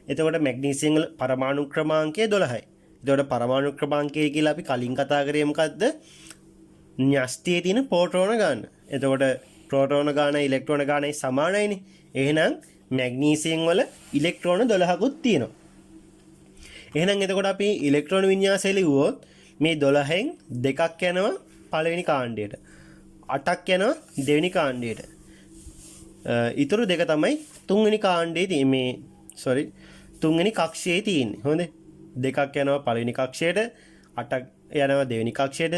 එතකොට මැග්නීසියම් වල පරමාණු ක්‍රමාංකය 12යි. එතකොට පරමාණු ක්‍රමාංකය කියලා අපි කලින් කතා කරේ මොකද්ද? න්‍යෂ්ටියේ තියෙන ප්‍රෝටෝන ගාන. එතකොට ප්‍රෝටෝන ගාන ඉලෙක්ට්‍රෝන ගානයි සමානයිනේ. එහෙනම් මැග්නීසියම් වල ඉලෙක්ට්‍රෝන 12කුත් තියෙනවා. එහෙනම් එතකොට අපි ඉලෙක්ට්‍රෝන වින්‍යාසය ලිව්වොත් මේ 12න් දෙකක් යනවා පළවෙනි කාණ්ඩයට. 8ක් යනවා දෙවෙනි කාණ්ඩයට. ඊටු දෙක තමයි තුන්වෙනි කාණ්ඩයේ තුන්වෙනි කක්ෂයේ තියෙන්නේ. හොඳේ. දෙකක් යනවා පළවෙනි කක්ෂයට, 8ක් යනවා දෙවෙනි කක්ෂයට,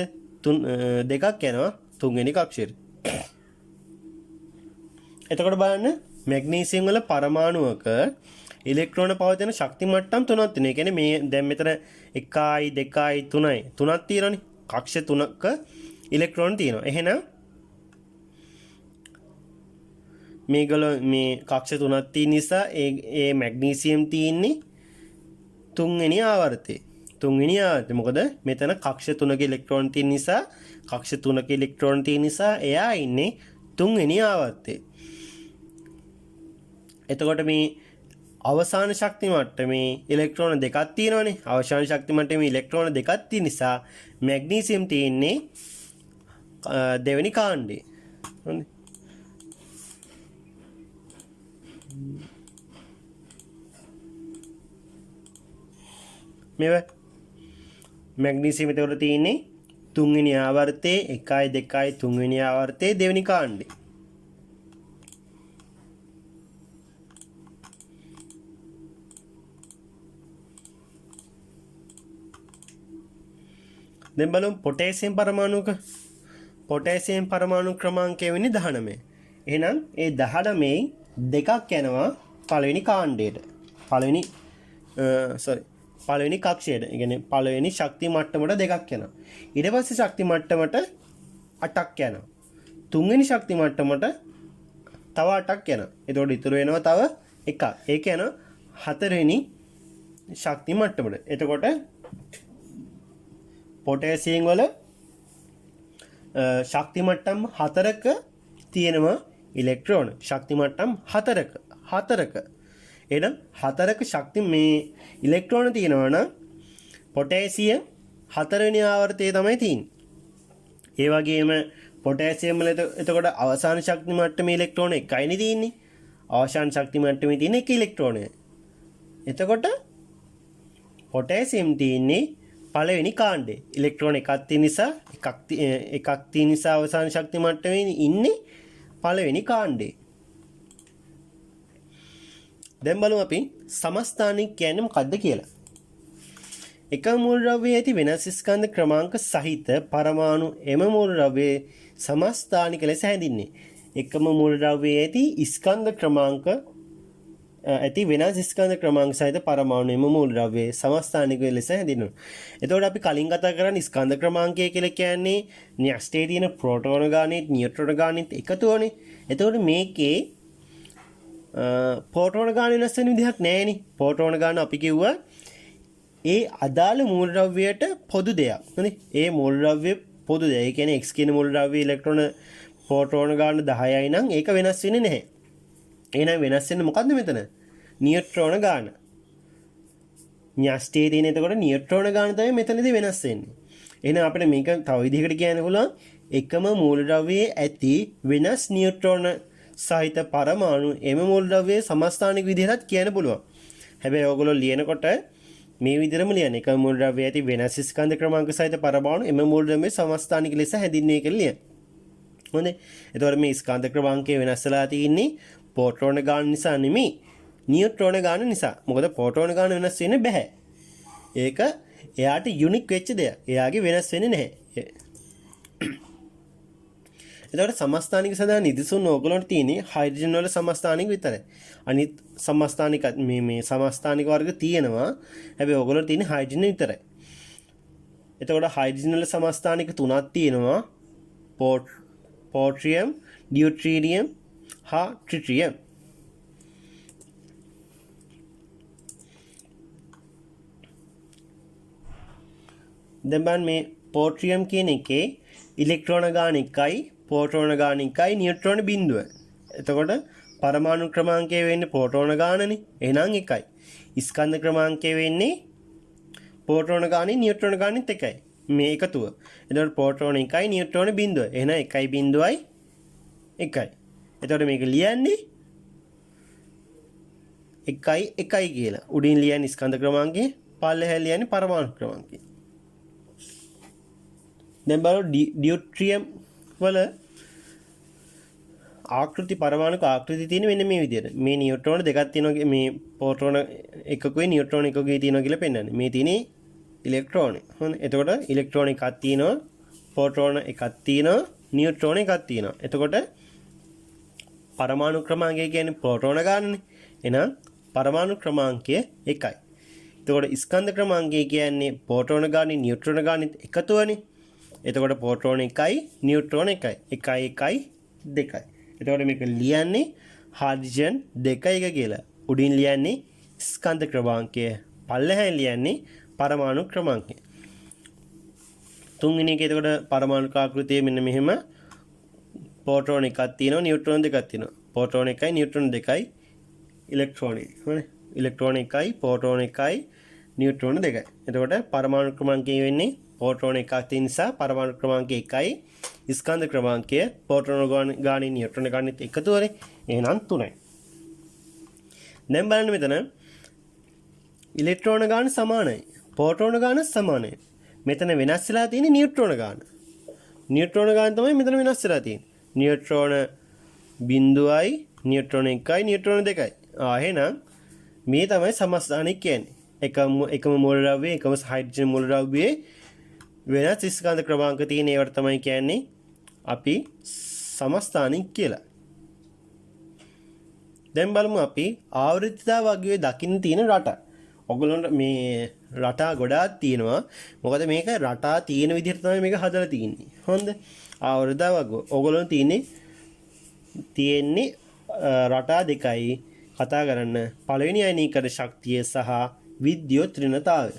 දෙකක් යනවා තුන්වෙනි කක්ෂයට. එතකොට බලන්න මැග්නීසියම් වල පරමාණුවක ඉලෙක්ට්‍රෝන පවතින ශක්ති මට්ටම් තුනක් තියෙනවා. ඒ කියන්නේ මේ දැන් මෙතන 1යි 2යි 3යි තුනක් තියෙනවානේ. කක්ෂ තුනක ඉලෙක්ට්‍රෝන තියෙනවා. එහෙනම් මේගොල්ලෝ මේ කක්ෂ තුනක් තියෙන නිසා ඒ මැග්නීසියම් තියෙන්නේ තුන්වෙනි ආවර්තයේ. තුන්වෙනි ආවර්තය. මොකද මෙතන කක්ෂ තුනක ඉලෙක්ට්‍රෝන තියෙන නිසා කක්ෂ තුනක ඉලෙක්ට්‍රෝන තියෙන නිසා එයා ඉන්නේ තුන්වෙනි ආවර්තයේ. එතකොට මේ අවසාන ශක්ති මට්ටමේ ඉලෙක්ට්‍රෝන දෙකක් තියෙනවානේ. අවසාන ශක්ති මට්ටමේ ඉලෙක්ට්‍රෝන දෙකක් තියෙන නිසා මැග්නීසියම් තියෙන්නේ දෙවෙනි කාණ්ඩේ. හරිද? මේව මැග්නීසියම් එතකොට තියෙන්නේ තුන්වෙනි ආවර්තයේ 1යි 2යි තුන්වෙනි ආවර්තයේ දෙවෙනි කාණ්ඩේ. දැන් බලමු පොටෑසියම් පරමාණුක පොටෑසියම් පරමාණු ක්‍රමාංකය වෙන්නේ 19. එහෙනම් ඒ 19යි දෙකක් යනවා පළවෙනි කාණ්ඩයට. පළවෙනි කක්ෂයට. ඒ කියන්නේ පළවෙනි ශක්ති මට්ටමට දෙකක් යනවා. ඊට පස්සේ ශක්ති මට්ටමට 8ක් යනවා. තුන්වෙනි ශක්ති මට්ටමට තව 8ක් යනවා. එතකොට ඉතුරු වෙනවා තව එකක්. ඒක යනවා හතරවෙනි ශක්ති මට්ටමට. එතකොට පොටෑසියම් වල ශක්ති මට්ටම් 4ක තියෙනවා ඉලෙක්ට්‍රෝන. ශක්ති මට්ටම් 4ක. එහෙනම් 4ක ශක්ති මේ ඉලෙක්ට්‍රෝන තියෙනවා නම් පොටෑසියම් 4වෙනි ආවර්තයේ තමයි තියෙන්නේ. ඒ වගේම පොටෑසියම් වල එතකොට අවසාන ශක්ති මට්ටමේ ඉලෙක්ට්‍රෝන එකයිනේ තියෙන්නේ. අවසාන ශක්ති මට්ටමේ තියෙන එක ඉලෙක්ට්‍රෝනය. එතකොට පොටෑසියම් තියෙන්නේ පළවෙනි කාණ්ඩේ. ඉලෙක්ට්‍රෝන එකක් තියෙන නිසා එකක් තියෙන නිසා අවසාන ශක්ති මට්ටමේ ඉන්නේ පළවෙනි කාණ්ඩේ. දැන් බලමු අපි සමස්ථානික කියන්නේ මොකක්ද කියලා. එක මූල ද්‍රව්‍යයේ ඇති වෙනස් ස්කන්ධ ක්‍රමාංක සහිත පරමාණු එම මූල ද්‍රව්‍යයේ සමස්ථානික ලෙස හැඳින්වේ. එකම මූල ද්‍රව්‍යයේ ඇති ස්කන්ධ ක්‍රමාංක ඇති වෙනස් ස්කන්ධ ක්‍රමාංක සහිත පරමාණු එම මූල ද්‍රව්‍යයේ සමස්ථානික ලෙස හැඳින්වෙනවා. එතකොට අපි කලින් කතා කරන්නේ ස්කන්ධ ක්‍රමාංකය කියලා කියන්නේ න්‍යෂ්ටයේ තියෙන ප්‍රෝටෝන ගානෙත් නියුට්‍රෝන ගානෙත් එකතුවනේ. එතකොට මේකේ පෝටෝන ගාන වෙනස් වෙන විදිහක් නැහැනේ. පෝටෝන ගාන අපි කිව්වා ඒ අදාළ මූලද්‍රව්‍යයට පොදු දෙයක්. හරි? ඒ මූලද්‍රව්‍ය පොදු දෙයක්. ඒ කියන්නේ x කියන මූලද්‍රව්‍ය ඉලෙක්ට්‍රෝන පෝටෝන ගාන 10යි නම් ඒක වෙනස් වෙන්නේ නැහැ. එහෙනම් වෙනස් වෙන්නේ මොකද්ද මෙතන? නියුට්‍රෝන ගාන. න්‍යෂ්ටයේ තියෙන එතකොට නියුට්‍රෝන ගාන තමයි මෙතනදී වෙනස් වෙන්නේ. එහෙනම් අපිට මේක තව විදිහකට කියන්න පුළුවන් එකම මූලද්‍රව්‍යයේ ඇති වෙනස් නියුට්‍රෝන සහිත පරමාණු එම මූලද්‍රව්‍යයේ සමස්ථානික විදිහට කියන්න පුළුවන්. හැබැයි ඕගොල්ලෝ ලියනකොට මේ විදිහටම ලියන්න. එක මූලද්‍රව්‍යයේ ඇති වෙනස් ස්කන්ධ ක්‍රමාංක සහිත පරමාණු එම මූලද්‍රව්‍යයේ සමස්ථානික ලෙස හැඳින්වීම කියලා ලියන්න. හොඳයි. එතකොට මේ ස්කන්ධ ක්‍රමාංකය වෙනස් වෙලා තියෙන්නේ පොටෝන ගාන නිසා නෙමෙයි නියුට්‍රෝන ගාන නිසා. මොකද පොටෝන ගාන වෙනස් වෙන්නේ නැහැ. ඒක එයාට යුනික් වෙච්ච දෙයක්. එයාගේ වෙනස් වෙන්නේ නැහැ. එතකොට සමස්ථානික සඳහා නිදසුන් ඕගොල්ලන්ට තියෙන්නේ හයිඩ්‍රජන් වල සමස්ථානික විතරයි. අනිත් සමස්ථානික මේ සමස්ථානික වර්ග තියෙනවා. හැබැයි ඕගොල්ලන්ට තියෙන්නේ හයිඩ්‍රජන් විතරයි. එතකොට හයිඩ්‍රජන් වල සමස්ථානික තුනක් තියෙනවා. පෝට්‍රියම්, ඩියුට්‍රීනියම්, හා ට්‍රිටියම්. දැන් බලන්න මේ පෝට්‍රියම් කියන එකේ ඉලෙක්ට්‍රෝන ගාන 1යි පෝටෝන ගාන 1යි නියුට්‍රෝන බිඳුව. එතකොට පරමාණු ක්‍රමාංකය වෙන්නේ පෝටෝන ගානනේ. එහෙනම් 1යි. ස්කන්ධ ක්‍රමාංකය වෙන්නේ පෝටෝන ගානේ නියුට්‍රෝන ගානෙත් 1යි. මේ එකතුව. එතකොට පෝටෝන 1යි නියුට්‍රෝන බිඳුව. එහෙනම් 1යි බිඳුවයි 1යි. එතකොට මේක ලියන්නේ 1යි කියලා. උඩින් ලියන්නේ ස්කන්ධ ක්‍රමාංකය, පල්ලෙහා ලියන්නේ පරමාණු ක්‍රමාංකය. දැන් බලන්න ඩියුට්‍රියම් වල ආකෘති පරමාණුක ආකෘති තියෙන මෙන්න මේ විදිහට. මේ නියුට්‍රෝන දෙකක් තියෙනවා. මේ පොටෝන එකකුයි නියුට්‍රෝන එකකුයි තියෙනවා කියලා පෙන්නන්නේ. මේ තියෙන්නේ ඉලෙක්ට්‍රෝන. හොඳ. එතකොට ඉලෙක්ට්‍රෝන එකක් තියෙනවා ප්‍රෝටෝන එකක් තියෙනවා, නියුට්‍රෝන එකක් තියෙනවා. එතකොට පරමාණු ක්‍රමාංකය කියන්නේ ප්‍රෝටෝන ගානනේ. එහෙනම් පරමාණු ක්‍රමාංකය 1යි. එතකොට ස්කන්ධ ක්‍රමාංකය කියන්නේ ප්‍රෝටෝන ගානේ නියුට්‍රෝන ගානේ එකතුවනේ. එතකොට ප්‍රෝටෝන 1යි නියුට්‍රෝන 1යි. 1යි 1යි 2යි. එතකොට මේක ලියන්නේ හයිඩ්‍රජන් 2 කියලා. උඩින් ලියන්නේ ස්කන්ධ ක්‍රමාංකය. පල්ලෙහාන් ලියන්නේ පරමාණු ක්‍රමාංකය. තුන්වෙනි එක එතකොට පරමාණු ආකෘතිය මෙන්න මෙහෙම ප්‍රෝටෝන එකක් තියෙනවා, නියුට්‍රෝන දෙකක් තියෙනවා. ප්‍රෝටෝන 1යි නියුට්‍රෝන 2යි ඉලෙක්ට්‍රෝන. හරිනේ. ඉලෙක්ට්‍රෝන 1යි ප්‍රෝටෝන 1යි නියුට්‍රෝන 2යි. එතකොට පරමාණු ක්‍රමාංකය වෙන්නේ ප්‍රෝටෝන එකක් තියෙන නිසා පරමාණු ක්‍රමාංකය 1යි. ස්කන්ධ ක්‍රමාංකය ප්‍රෝටෝන ගානේ නියුට්‍රෝන ගානෙත් එකතු වෙන්නේ. එහෙනම් 3යි. දැන් බලන්න මෙතන ඉලෙක්ට්‍රෝන ගාන සමානයි. ප්‍රෝටෝන ගාන සමානයි. මෙතන වෙනස් වෙලා තියෙන්නේ නියුට්‍රෝන ගාන. නියුට්‍රෝන ගාන තමයි මෙතන වෙනස් වෙලා තියෙන්නේ. නියුට්‍රෝන 0යි, නියුට්‍රෝන 1යි, නියුට්‍රෝන 2යි. එහෙනම් මේ තමයි සමස්ථානික කියන්නේ. එකම මූල ද්‍රව්‍ය, එකම හයිඩ්‍රජන් මූල ද්‍රව්‍යයේ වෙනස් ස්කන්ධ ක්‍රමාංක තියෙන ඒවට තමයි කියන්නේ අපි සමස්ථානික කියලා. දැන් බලමු අපි ආවෘත්තිතා වර්ගයේ දකින්න තියෙන රටා. ඔයගොල්ලන්ට මේ රටා ගොඩාක් තියෙනවා. මොකද මේක රටා තියෙන විදිහට තමයි මේක හදලා තියෙන්නේ. හොඳද? ආවෘත්තිතා වර්ගය. ඔයගොල්ලන් තියෙන්නේ රටා දෙකයි කතා කරන්න. පළවෙනි අයනීකරණ ශක්තිය සහ විද්‍යුත් ඍණතාවය.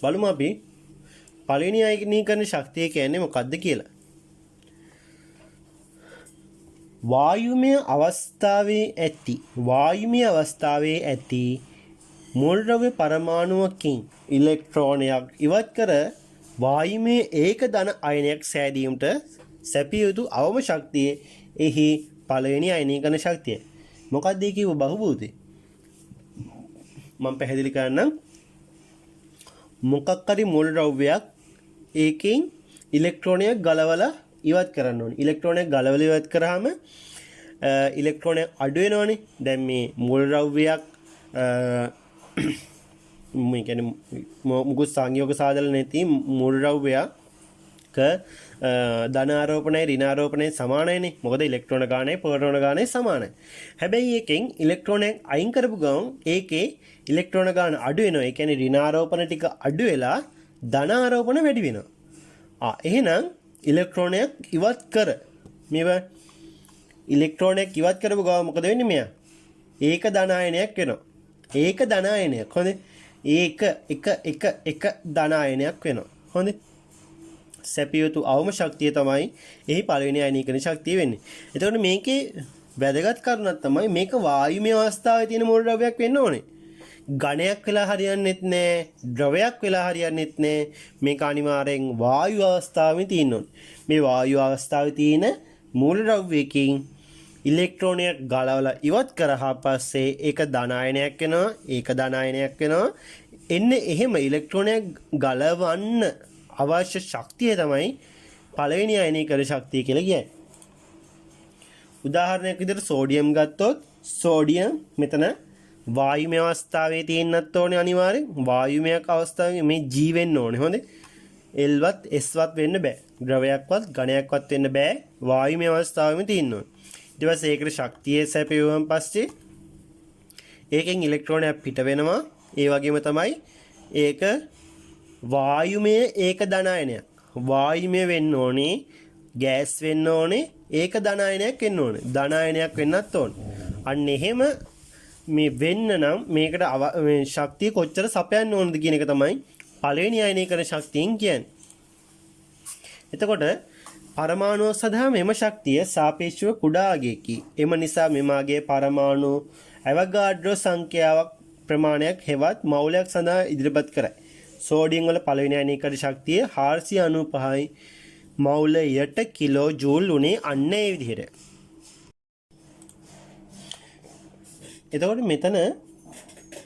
බලමු අපි පළවෙනි අයනීකරණ ශක්තිය කියන්නේ මොකක්ද කියලා. වායුමය අවස්ථාවේ ඇති මූල ද්‍රව්‍ය පරමාණුවකින් ඉලෙක්ට්‍රෝනයක් ඉවත් කර වායුමය ඒක ධන අයනයක් සෑදීමට සැපිය යුතු අවම ශක්තිය එහි පළවෙනි අයනීකරණ ශක්තිය. මොකක්ද ඒ කියව බහුභූතය? මම පැහැදිලි කරන්නම්. මොකක් හරි මූල ද්‍රව්‍යයක් ඒකෙන් ඉලෙක්ට්‍රෝනයක් ගලවලා ඉවත් කරන්න ඕනේ. ඉලෙක්ට්‍රෝනයක් ගලවලා ඉවත් කරාම ඉලෙක්ට්‍රෝනයක් අඩු වෙනවනේ. දැන් මේ මූල ද්‍රව්‍යයක් මේ කියන්නේ මුකුත් සංයෝග සාධන නැති මූල ද්‍රව්‍යයක් ධන ආරෝපණය ඍණ ආරෝපණය සමානයිනේ. මොකද ඉලෙක්ට්‍රෝන ගානයි ප්‍රෝටෝන ගානයි සමානයි. හැබැයි එකෙන් ඉලෙක්ට්‍රෝනයක් අයින් කරපු ගමන් ඒකේ ඉලෙක්ට්‍රෝන ගාන අඩු වෙනවා. ඒ කියන්නේ ඍණ ආරෝපණ ටික අඩු වෙලා ධන ආරෝපණ වැඩි වෙනවා. එහෙනම් ඉලෙක්ට්‍රෝනයක් ඉවත් කර මේව ඉලෙක්ට්‍රෝනයක් ඉවත් කරපු ගමන් මොකද වෙන්නේ මෙයා? ඒක ධන ආයනයක් වෙනවා. ඒක ධන ආයනයක්. හොඳේ. ඒක එක ධන ආයනයක් වෙනවා. හොඳේ. සැපිය යුතු අවම ශක්තිය තමයි එහි පළවෙනි අයනීකරණ ශක්තිය වෙන්නේ. එතකොට මේකේ වැදගත් කරුණක් තමයි මේක වායුමය අවස්ථාවේ තියෙන මූල ද්‍රව්‍යයක් වෙන්න ඕනේ. ඝනයක් වෙලා හරියන්නේත් නැහැ, ද්‍රවයක් වෙලා හරියන්නේත් නැහැ. මේක අනිවාර්යෙන් වායු අවස්ථාවේ තියෙන්න ඕනේ. මේ වායු අවස්ථාවේ තියෙන මූල ද්‍රව්‍යකින් ඉලෙක්ට්‍රෝනයක් ගලවලා ඉවත් කරහා පස්සේ ඒක ධන ආයනයක් වෙනවා. ඒක ධන ආයනයක් වෙනවා. එන්නේ එහෙම ඉලෙක්ට්‍රෝනයක් ගලවන්න අවශ්‍ය ශක්තිය තමයි පළවෙනි අයනීකරණ ශක්තිය කියලා කියන්නේ. උදාහරණයක් විදිහට සෝඩියම් ගත්තොත් සෝඩියම් මෙතන වායුමය අවස්ථාවේ තියෙන්නත් ඕනේ අනිවාර්යෙන්. වායුමය අවස්ථාවේ මේ G වෙන්න ඕනේ. හොඳේ. L-වත් S-වත් වෙන්න බෑ. ද්‍රවයක්වත් ඝනයක්වත් වෙන්න බෑ. වායුමය අවස්ථාවෙම තියෙන්න ඕනේ. ඊට පස්සේ ඒකට ශක්තිය සැපයුවම පස්සේ ඒකෙන් ඉලෙක්ට්‍රෝනයක් පිට වෙනවා. ඒ වගේම තමයි ඒක වායුමය ඒක ධන ආයනයක්. වායුමය වෙන්න ඕනේ, ගෑස් වෙන්න ඕනේ, ඒක ධන ආයනයක් වෙන්න ඕනේ. ධන ආයනයක් වෙන්නත් ඕනේ. අන්න එහෙම මේ වෙන්න නම් මේකට මේ ශක්තිය කොච්චර සපයන්න ඕනද කියන එක තමයි පළවෙනි අයනීකරණ ශක්තියෙන් කියන්නේ. එතකොට පරමාණුව සඳහා මෙම ශක්තිය සාපේක්ෂව කුඩා අගයකි. එම නිසා මෙමාගේ පරමාණු ඇවගාඩ්‍රෝ සංඛ්‍යාවක් ප්‍රමාණයක් හෙවත් මවුලයක් සඳහා ඉදිරිපත් කරයි. සෝඩියම් වල පළවෙනි අයනීකරණ ශක්තිය 495යි මවුලයට කිලෝ ජූල් උනේ අන්න ඒ විදිහට. එතකොට මෙතන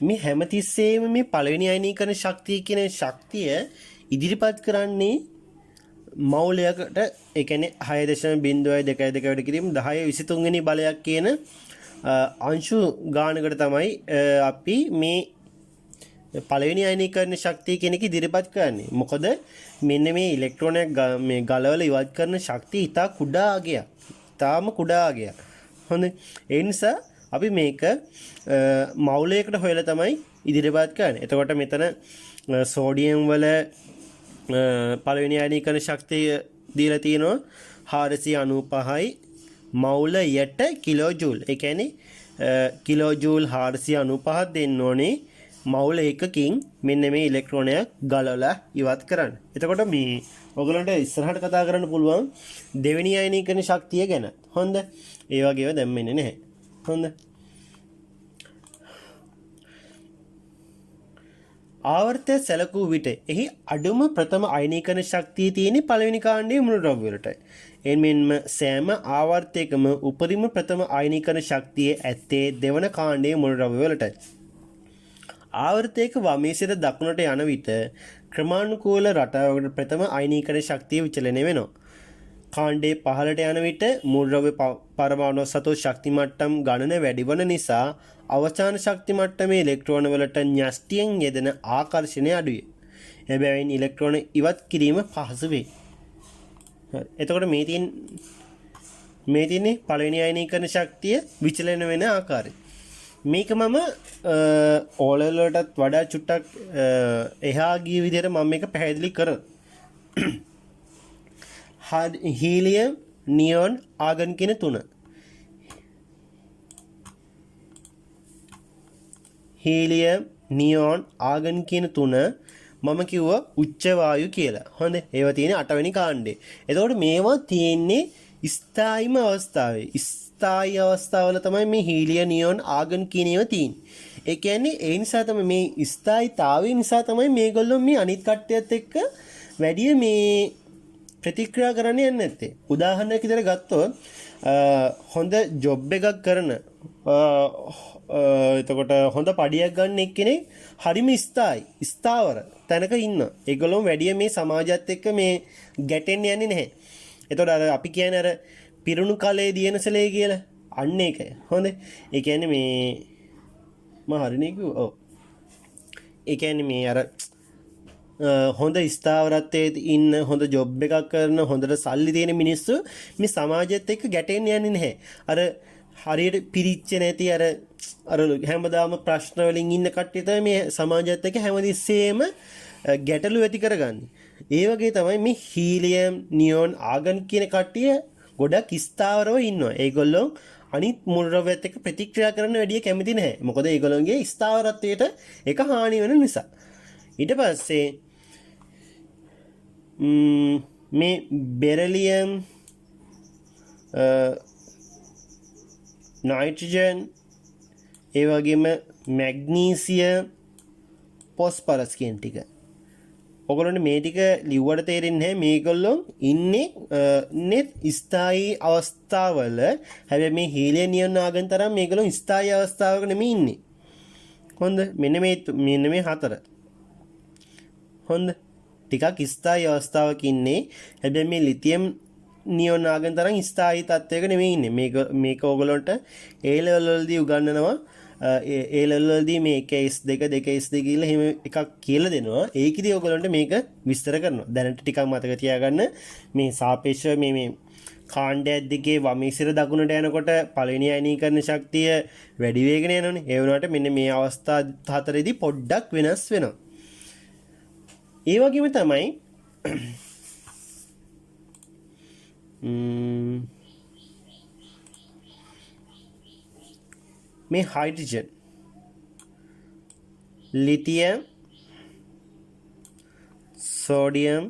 මේ හැමතිස්සෙම මේ පළවෙනි අයනීකරණ ශක්තිය කියන ශක්තිය ඉදිරිපත් කරන්නේ මවුලයකට. ඒ කියන්නේ 6.0222 වැඩ කිරීම 1023 වෙනි බලයක් කියන අංශු ගානකට තමයි අපි මේ පළවෙනි අයනීකරණ ශක්තිය කියන එක ඉදිරිපත් කරන්නේ. මොකද මෙන්න මේ ඉලෙක්ට්‍රෝනයක් මේ ගලවලා ඉවත් කරන ශක්තිය ඉතා කුඩා අගයක්. තාම කුඩා අගයක්. හොඳයි. ඒ නිසා අපි මේක මවුලයකට හොයලා තමයි ඉදිරිපත් කරන්නේ. එතකොට මෙතන සෝඩියම් වල පළවෙනි අයනීකරණ ශක්තිය දීලා තියෙනවා 495යි මවුල යට කිලෝ ජූල්. ඒ කියන්නේ කිලෝ ජූල් 495ක් දෙන්න ඕනේ මවුල එකකින් මෙන්න මේ ඉලෙක්ට්‍රෝනයක් ගලවලා ඉවත් කරන්න. එතකොට මේ ඔයගලන්ට ඉස්සරහට කතා කරන්න පුළුවන් දෙවෙනි අයනීකරණ ශක්තිය ගැන. හොඳ. ඒ වගේව දැන් මෙන්නේ නැහැ. හොඳ. ආවර්තය සැලකූ විට එහි අඩුම ප්‍රථම අයනීකරණ ශක්තිය තියෙන පළවෙනි කාණ්ඩයේ මුලද්‍රව්‍ය වලටයි. එමෙන්ම සෑම ආවර්තයකම උපරිම ප්‍රථම අයනීකරණ ශක්තිය ඇත්තේ දෙවන කාණ්ඩයේ මුලද්‍රව්‍ය වලටයි. ආවර්තයක වමේ සිට දකුණට යන විට ක්‍රමානුකූල රටාවකට ප්‍රථම අයනීකරණ ශක්තිය විචලනය වෙනවා. කාණ්ඩයේ පහළට යන විට මුල්ද්‍රව්‍ය පරමාණු සතු ශක්ති මට්ටම් ගණන වැඩි වන නිසා අවසාන ශක්ති මට්ටමේ ඉලෙක්ට්‍රෝන වලට න්‍යෂ්ටියෙන් යෙදෙන ආකර්ෂණය අඩුවේ. එබැවින් ඉලෙක්ට්‍රෝන ඉවත් කිරීම පහසු වේ. හරි. එතකොට මේ තියෙන්නේ පළවෙනි අයනීකරණ ශක්තිය විචලන වෙන ආකාරය. මේක මම ඕලෙවල් වලටත් වඩා චුට්ටක් එහා ගිය විදිහට මම මේක පැහැදිලි කරා. හීලියම් නියොන් ආගන් කියන තුන. හීලියම් නියොන් ආගන් කියන තුන මම කිව්වා උච්ච වායු කියලා. හොඳ. ඒවා තියෙන්නේ 8 වෙනි කාණ්ඩේ. එතකොට මේවා තියෙන්නේ ස්ථායිම අවස්ථාවේ. ස්ථායි අවස්ථාවල තමයි මේ හීලියම් නියොන් ආගන් කියන ඒවා තියෙන්නේ. ඒ කියන්නේ ඒ නිසා තමයි මේ ස්ථායිතාවය නිසා තමයි මේගොල්ලෝ මේ අනිත් කට්ටියත් එක්ක වැඩි මේ ප්‍රතික්‍රියා කරන්න යන්නේ නැත්තේ. උදාහරණයක් විදිහට ගත්තොත් හොඳ ජොබ් එකක් කරන එතකොට හොඳ පඩියක් ගන්න එක්කෙනෙක් හරිම ස්ථාවර තැනක ඉන්න. ඒගොල්ලෝ වැඩි මේ සමාජයත් එක්ක මේ ගැටෙන්න යන්නේ නැහැ. එතකොට අර අපි කියන්නේ අර පිරුණු කලේ දිනසලේ කියලා අන්න ඒකයි. හොඳ. ඒ කියන්නේ මේ මම හරිනේ කිව්වා. ඔව්. ඒ කියන්නේ මේ අර හොඳ ස්ථාවරත්වයේ ඉන්න හොඳ ජොබ් එකක් කරන හොඳට සල්ලි තියෙන මිනිස්සු මේ සමාජයත් එක්ක ගැටෙන්න යන්නේ නැහැ. අර හරියට පිරිච්ච නැති අර හැමදාම ප්‍රශ්න වලින් ඉන්න කට්ටිය තමයි මේ සමාජයත් එක්ක හැමතිස්සෙම ගැටලු ඇති කරගන්නේ. ඒ වගේ තමයි මේ හීලියම් නියොන් ආගන් කියන කට්ටිය ගොඩක් ස්ථාවරව ඉන්නවා. ඒගොල්ලෝ අනිත් මුල්ද්‍රව්‍යත් එක්ක ප්‍රතික්‍රියා කරන්න වැඩි කැමති නැහැ. මොකද ඒගොල්ලෝගේ ස්ථාවරත්වයට ඒක හානි වෙන නිසා. ඊට පස්සේ මේ බෙරිලියම් නයිට්‍රජන් ඒ වගේම මැග්නීසියම් ෆොස්ෆරස් කියන ටික. ඔයගොල්ලන්ට මේ ටික ලිව්වට තේරෙන්නේ නැහැ මේගොල්ලෝ ඉන්නේ net ස්ථායි අවස්ථාවල. හැබැයි මේ හීලියම් නියොන් ආගන් තරම් මේගොල්ලෝ ස්ථායි අවස්ථාවක නෙමෙයි ඉන්නේ. හොඳ. මෙන්න මේ හතර. හොඳ. ටිකක් ස්ථායි අවස්ථාවක ඉන්නේ. හැබැයි මේ ලිතියම් නියොන් ආගන් තරම් ස්ථායි තත්වයක නෙමෙයි ඉන්නේ. මේක ඕගොල්ලන්ට A level වලදී උගන්වනවා. A level වලදී මේ 1S2 2S2 කියලා එහෙම එකක් කියලා දෙනවා. ඒකෙදී ඕගොල්ලන්ට මේක විස්තර කරනවා. දැනට ටිකක් මතක තියාගන්න මේ සාපේක්ෂව මේ කාණ්ඩයක් දිගේ වමේ සිට දකුණට යනකොට පළවෙනි අයනීකරණ ශක්තිය වැඩි වේගන යනවනේ. ඒ වුණාට මෙන්න මේ අවස්ථා හතරේදී පොඩ්ඩක් වෙනස් වෙනවා. ඒ වගේම තමයි මේ හයිඩ්‍රජන් ලිතියම් සෝඩියම්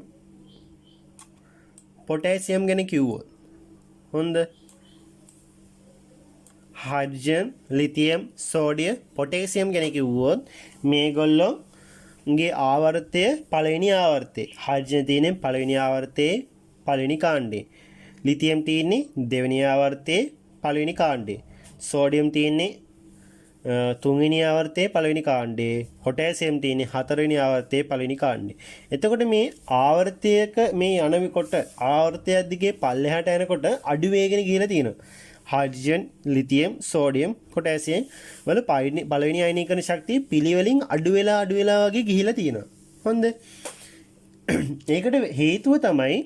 පොටෑසියම් ගැන කිව්වොත් හොඳ. හයිඩ්‍රජන් ලිතියම් සෝඩියම් පොටෑසියම් ගැන කිව්වොත් මේගොල්ලෝගේ ආවර්තය පළවෙනි ආවර්තය. හයිඩ්‍රජන් තියෙන්නේ පළවෙනි ආවර්තයේ පළවෙනි කාණ්ඩේ. ලිතියම් තියෙන්නේ දෙවෙනි ආවර්තයේ පළවෙනි කාණ්ඩේ. සෝඩියම් තියෙන්නේ තුන්වෙනි ආවර්තයේ පළවෙනි කාණ්ඩේ. පොටෑසියම් තියෙන්නේ හතරවෙනි ආවර්තයේ පළවෙනි කාණ්ඩේ. එතකොට මේ ආවර්තයක මේ යනකොට ආවර්තයක් දිගේ පල්ලෙහාට යනකොට අඩු වේගන කියලා තියෙනවා. හයිඩ්‍රජන්, ලිතියම්, සෝඩියම්, පොටෑසියම් වල පළවෙනි අයනීකරණ ශක්තිය පිළිවෙලින් අඩු වෙලා වගේ ගිහිලා තියෙනවා. හොඳද? ඒකට හේතුව තමයි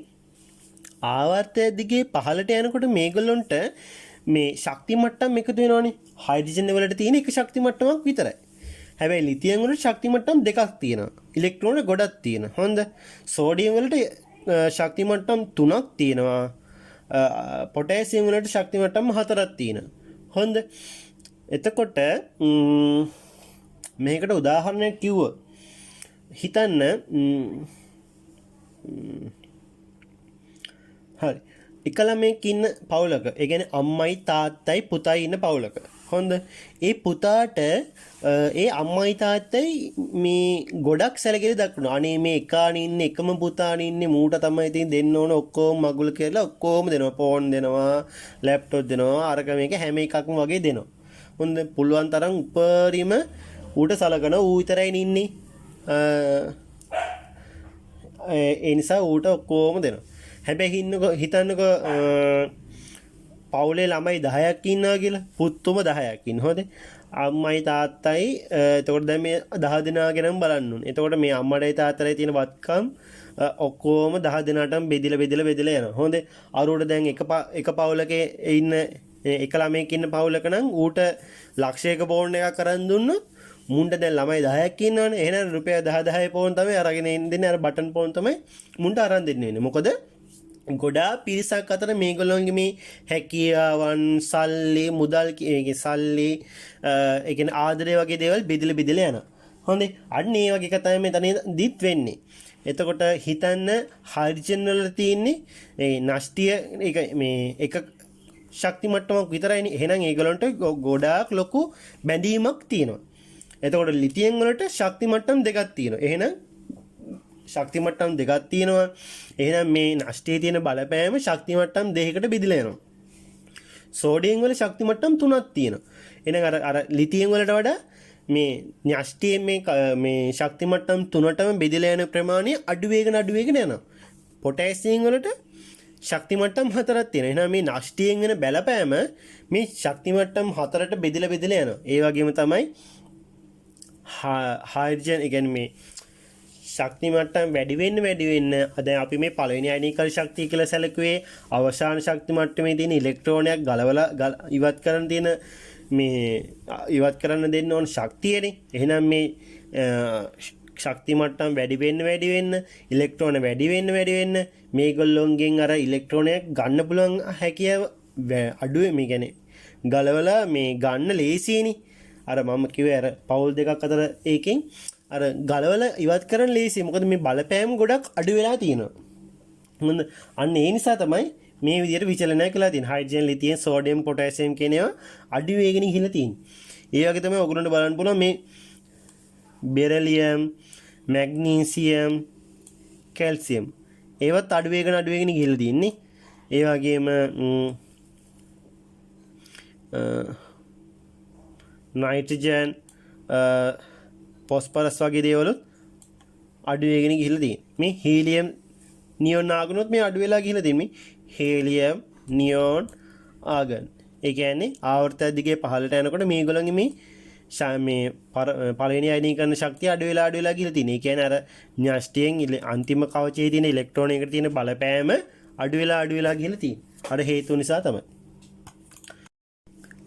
ආවර්තය දිගේ පහළට යනකොට මේගොල්ලොන්ට මේ ශක්ති මට්ටම් එකතු වෙනවනේ. හයිඩ්‍රජන් වලට තියෙන එක ශක්ති මට්ටමක් විතරයි. හැබැයි ලිතියම් වලට ශක්ති මට්ටම් දෙකක් තියෙනවා. ඉලෙක්ට්‍රෝන ගොඩක් තියෙනවා. හොඳ. සෝඩියම් වලට ශක්ති මට්ටම් 3ක් තියෙනවා. පොටෑසියම් වලට ශක්ති මට්ටම් 4ක් තියෙනවා. හොඳ. එතකොට මේකට උදාහරණයක් කිව්වොත් හිතන්න හරි. එක ළමයෙක් ඉන්න පවුලක. ඒ කියන්නේ අම්මයි තාත්තයි පුතයි ඉන්න පවුලක. හොඳ. ඒ පුතාට ඒ අම්මයි තාත්තයි මේ ගොඩක් සැලකිලි දක්වනවා. අනේ මේ එකානේ ඉන්නේ එකම පුතානේ ඉන්නේ මූට තමයි ඉතින් දෙන්න ඕන ඔක්කොම මගුල කියලා ඔක්කොම දෙනවා. ෆෝන් දෙනවා, ලැප්ටොප් දෙනවා, අරක මේක හැම එකක්ම වගේ දෙනවා. හොඳ. පුළුවන් තරම් උපරිම ඌට සලකන ඌ විතරයි ඉන්නේ. ඒ නිසා ඌට ඔක්කොම දෙනවා. හැබැයි හිතන්නකෝ පවුලේ ළමයි 10ක් ඉන්නවා කියලා. පුතුම 10ක් ඉන්න. හොඳ. අම්මයි තාත්තයි එතකොට දැන් මේ 10 දෙනා ගැනම බලන්න ඕනේ. එතකොට මේ අම්මටයි තාත්තටයි තියෙන වත්කම් ඔක්කොම 10 දෙනාටම බෙදලා යනවා. හොඳ. අරුවට දැන් එක පවුලක ඉන්න එක ළමයෙක් ඉන්න පවුලක නම් ඌට ලක්ෂයක පෝන් එකක් අරන් දුන්නොත් මුන්ට දැන් ළමයි 10ක් ඉන්නවනේ. එහෙනම් රුපියල් 10 පෝන් තමයි අරගෙන ඉන්නේ. අර බටන් පෝන් තමයි මුන්ට අරන් දෙන්නේ වෙන්නේ. මොකද ගොඩාක් පිරිසක් අතර මේගොල්ලෝගේ මේ හැකියාවන්, සල්ලි, මුදල් සල්ලි, ඒ කියන්නේ ආදරය වගේ දේවල් බෙදලා යනවා. හොඳේ. අන්න ඒ වගේ කතාවක් මෙතනදිත් වෙන්නේ. එතකොට හිතන්න හයිඩ්‍රජන් වල තියෙන්නේ ඒ නෂ්ටිය මේ එක ශක්ති මට්ටමක් විතරයිනේ. එහෙනම් ඒගොල්ලන්ට ගොඩාක් ලොකු බැඳීමක් තියෙනවා. එතකොට ලිතියම් වලට ශක්ති මට්ටම් දෙකක් තියෙනවා. එහෙනම් ශක්ති මට්ටම් දෙකක් තියෙනවා. එහෙනම් මේ නෂ්ටයේ තියෙන බලපෑම ශක්ති මට්ටම් දෙකකට බෙදලා යනවා. සෝඩියම් වල ශක්ති මට්ටම් 3ක් තියෙනවා. එහෙනම් අර ලිතියම් වලට වඩා මේ නෂ්ටයේ මේ ශක්ති මට්ටම් 3ටම බෙදලා යන ප්‍රමාණය අඩු වෙගෙන යනවා. පොටෑසියම් වලට ශක්ති මට්ටම් 4ක් තියෙනවා. එහෙනම් මේ නෂ්ටයෙන් වෙන බලපෑම මේ ශක්ති මට්ටම් 4ට බෙදලා යනවා. ඒ වගේම තමයි හයිඩ්‍රජන් කියන්නේ මේ ශක්ති මට්ටම් වැඩි වෙන්න දැන් අපි මේ පළවෙනි අයනීකරණ ශක්තිය කියලා සැලකුවේ අවසාන ශක්ති මට්ටමේ තියෙන ඉලෙක්ට්‍රෝනයක් ගලවලා ඉවත් කරන්න තියෙන මේ ඉවත් කරන්න දෙන්න ඕන ශක්තියනේ. එහෙනම් මේ ශක්ති මට්ටම් වැඩි වෙන්න ඉලෙක්ට්‍රෝන වැඩි වෙන්න මේගොල්ලොන්ගෙන් අර ඉලෙක්ට්‍රෝනයක් ගන්න පුළුවන් හැකියාව අඩු මේ කියන්නේ ගලවලා මේ ගන්න ලේසියිනේ. අර මම කිව්වේ අර පවුල් දෙකක් අතර ඒකෙන් අර ගලවලා ඉවත් කරන්න ලේසියි. මොකද මේ බලපෑම ගොඩක් අඩු වෙලා තියෙනවා. හොඳ. අන්න ඒ නිසා තමයි මේ විදිහට විචලනය කළා තියෙන්නේ. හයිඩ්‍රජන්, ලිතියම්, සෝඩියම්, පොටෑසියම් කියන ඒවා අඩු වේගෙන ගිහිල්ලා තියෙන්නේ. ඒ වගේ තමයි ඔයගොල්ලන්ට බලන්න පුළුවන් මේ බෙරිලියම්, මැග්නීසියම්, කැල්සියම් ඒවත් අඩු වේගෙන ගිහිල්ලා තියෙන්නේ. ඒ වගේම නයිට්‍රජන්, පොස්පරස් වගේ දේවලුත් අඩු වෙගෙන ගිහිල්ලා තියෙනවා. මේ හීලියම්, නියොන් ආගනොත් මේ අඩු වෙලා ගිහිල්ලා තියෙන්නේ. Helium, නියොන් argon. ඒ කියන්නේ ආවර්තය දිගේ පහළට යනකොට මේගොල්ලන්ගේ මේ පළවෙනි අයනීකරණ ශක්තිය අඩු වෙලා ගිහිල්ලා තියෙනවා. ඒ කියන්නේ අර න්‍යෂ්ටියෙන් අන්තිම කවචයේ තියෙන ඉලෙක්ට්‍රෝන එකට තියෙන බලපෑම අඩු වෙලා ගිහිල්ලා තියෙනවා. අර හේතු නිසා තමයි.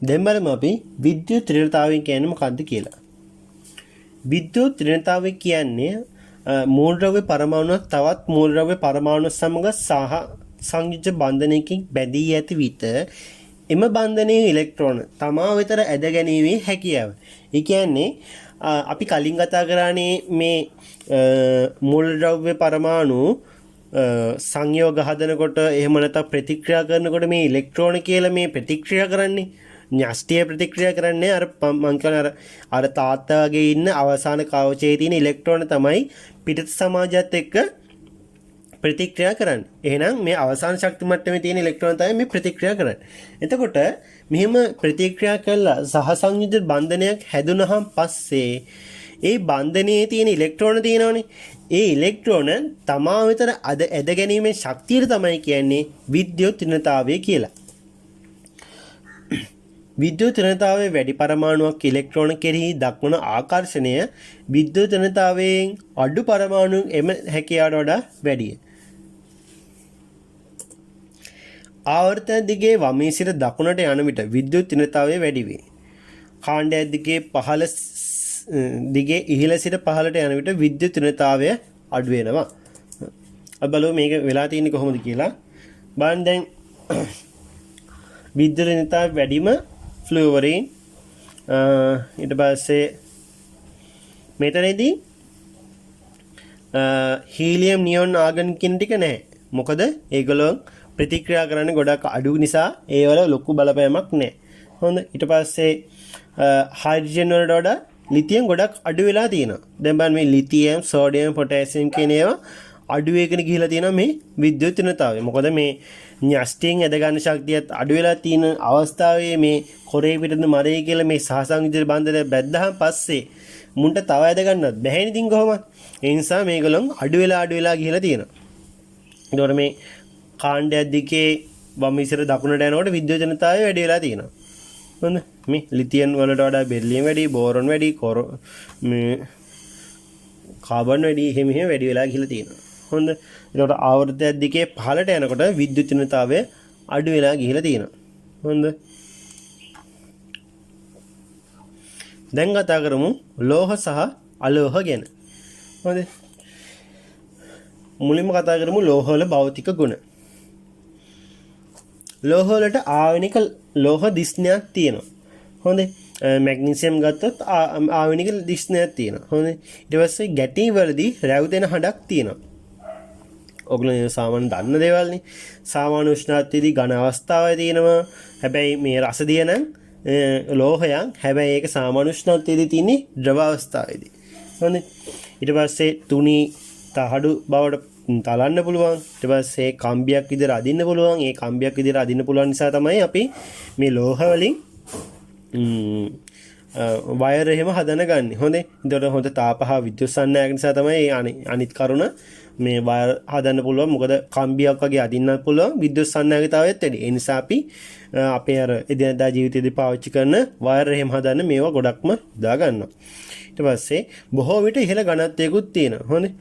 දැන් බලමු අපි විද්‍යුත් ඍණතාවය කියන්නේ මොකක්ද කියලා. විද්‍යුත් ඍණතාවය කියන්නේ මූල ද්‍රව්‍ය පරමාණුවක් තවත් මූල ද්‍රව්‍ය පරමාණු සමග සංයුජ බන්ධනයකින් බැඳී ඇති විට එම බන්ධනයේ ඉලෙක්ට්‍රෝන තමා වෙතට ඇද ගැනීමේ හැකියාව. ඒ කියන්නේ අපි කලින් කතා කරානේ මේ මූල ද්‍රව්‍ය පරමාණු සංයෝග හදනකොට එහෙම නැත්නම් ප්‍රතික්‍රියා කරනකොට මේ ඉලෙක්ට්‍රෝන කියලා මේ ප්‍රතික්‍රියා කරන්නේ න්‍යෂ්ටිය ප්‍රතික්‍රියා කරන්නේ අර මං කියන අර තාත්තා වගේ ඉන්න අවසාන කවචයේ තියෙන ඉලෙක්ට්‍රෝන තමයි පිටත සමාජයත් එක්ක ප්‍රතික්‍රියා කරන්නේ. එහෙනම් මේ අවසාන ශක්ති මට්ටමේ තියෙන ඉලෙක්ට්‍රෝන තමයි මේ ප්‍රතික්‍රියා කරන්නේ. එතකොට මෙහෙම ප්‍රතික්‍රියා කළා සහසංයුජ බන්ධනයක් හැදුනහම පස්සේ ඒ බන්ධනයේ තියෙන ඉලෙක්ට්‍රෝන තියෙනවනේ. ඒ ඉලෙක්ට්‍රෝන තමා වෙතට ඇද ගැනීමේ ශක්තිය තමයි කියන්නේ විද්‍යුත් ඍණතාවය කියලා. විද්‍යුත් ධනතාවයේ වැඩි පරමාණුවක් ඉලෙක්ට්‍රෝන කෙරෙහි දක්වන ආකර්ෂණය විද්‍යුත් ධනතාවයෙන් අඩු පරමාණු එම හැකියාවට වඩා වැඩිය. ආවර්තන දිගේ වමේ සිට දකුණට යන විට විද්‍යුත් ධනතාවය වැඩි වේ. කාණ්ඩය දිගේ පහළ දිගේ ඉහළ සිට පහළට යන විට විද්‍යුත් ධනතාවය අඩු වෙනවා. අපි බලමු මේක වෙලා තියෙන්නේ කොහොමද කියලා. බලන්න දැන් විද්‍යුත් ධනතාවය වැඩිම ෆ්ලුවරින් ඊට පස්සේ මෙතනදී හීලියම් නියොන් ආගන් කියන ටික නැහැ. මොකද ඒගොල්ලෝ ප්‍රතික්‍රියා කරන්නේ ගොඩක් අඩු නිසා ඒවල ලොකු බලපෑමක් නැහැ. හොඳ ඊට පස්සේ හයිඩ්‍රජන් වලට වඩා ලිතියම් ගොඩක් අඩු වෙලා තියෙනවා. දැන් බලන්න මේ ලිතියම්, සෝඩියම්, පොටෑසියම් කියන ඒවා අඩු වේගෙන ගිහිලා තියෙනවා මේ විද්‍යුත් ධනතාවය. මොකද මේ න්‍යෂ්ටියෙන් ඇද ගන්න ශක්තියත් අඩු වෙලා තියෙන අවස්ථාවේ මේ කොරේ පිටන මරේ කියලා මේ සහසංවිධ බන්ධනය බැද්දාන් පස්සේ මුන්ට තව ඇද ගන්නත් බැහැනේ ඉතින් කොහොමද? ඒ නිසා මේගොල්ලෝ අඩු වෙලා ගිහිලා තියෙනවා. ඒතකොට මේ කාණ්ඩයක් දිගේ වම් ඉස්සර දකුණට යනකොට විද්‍යුත් ධනතාවය වැඩි වෙලා තියෙනවා. හොඳ මේ ලිතියම් වලට වඩා බෙරිලියම් වැඩි, බෝරොන් වැඩි, මේ කාබන් වැඩි, එහෙම වැඩි වෙලා ගිහිලා තියෙනවා. හොඳ ඒකට ආවර්තයක් දිගේ පහළට යනකොට විද්‍යුත් ධනතාවය අඩු වෙලා ගිහිලා තියෙනවා. හොඳ දැන් කතා කරමු ලෝහ සහ අලෝහ ගැන. හොඳ මුලින්ම කතා කරමු ලෝහ වල භෞතික ගුණ. ලෝහ වලට ආවනික ලෝහ දිස්නයක් තියෙනවා. හොඳ මැග්නීසියම් ගත්තොත් ආවනික දිස්නයක් තියෙනවා. හොඳ ඊට පස්සේ ගැටි වලදී රැව් දෙන හඩක් තියෙනවා. ඔගොල්ලෝ සාමාන්‍ය දන්න දේවල්නේ. සාමාන්‍ය උෂ්ණත්වයේදී ඝන අවස්ථාවයි තියෙනවා. හැබැයි මේ රසදිය නම් ලෝහයක්. හැබැයි ඒක සාමාන්‍ය උෂ්ණත්වයේදී තියෙන්නේ ද්‍රව අවස්ථාවේදී. හොඳ ඊට පස්සේ තුනී තහඩු බවට තලන්න පුළුවන්. ඊට පස්සේ කම්බියක් විදිහට අදින්න පුළුවන්. ඒ කම්බියක් විදිහට අදින්න පුළුවන් නිසා තමයි අපි මේ ලෝහ වලින් වයර් එහෙම හදන ගන්න. හොඳේ. ඒකට හොඳ තාප හා විද්‍යුත් සංනායක නිසා තමයි අනිත් කරුණ මේ වයර් හදන්න පුළුවන්. මොකද කම්බියක් වගේ අදින්නත් පුළුවන් විද්‍යුත් සංනායකතාවයත් වැඩි. ඒ නිසා අපි අපේ අර එදිනදා ජීවිතයේදී පාවිච්චි කරන වයර් එහෙම හදන්න මේවා ගොඩක්ම දා ගන්නවා. ඊට පස්සේ බොහෝ විට ඉහළ ඝනත්වයකුත් තියෙනවා. හොඳේ.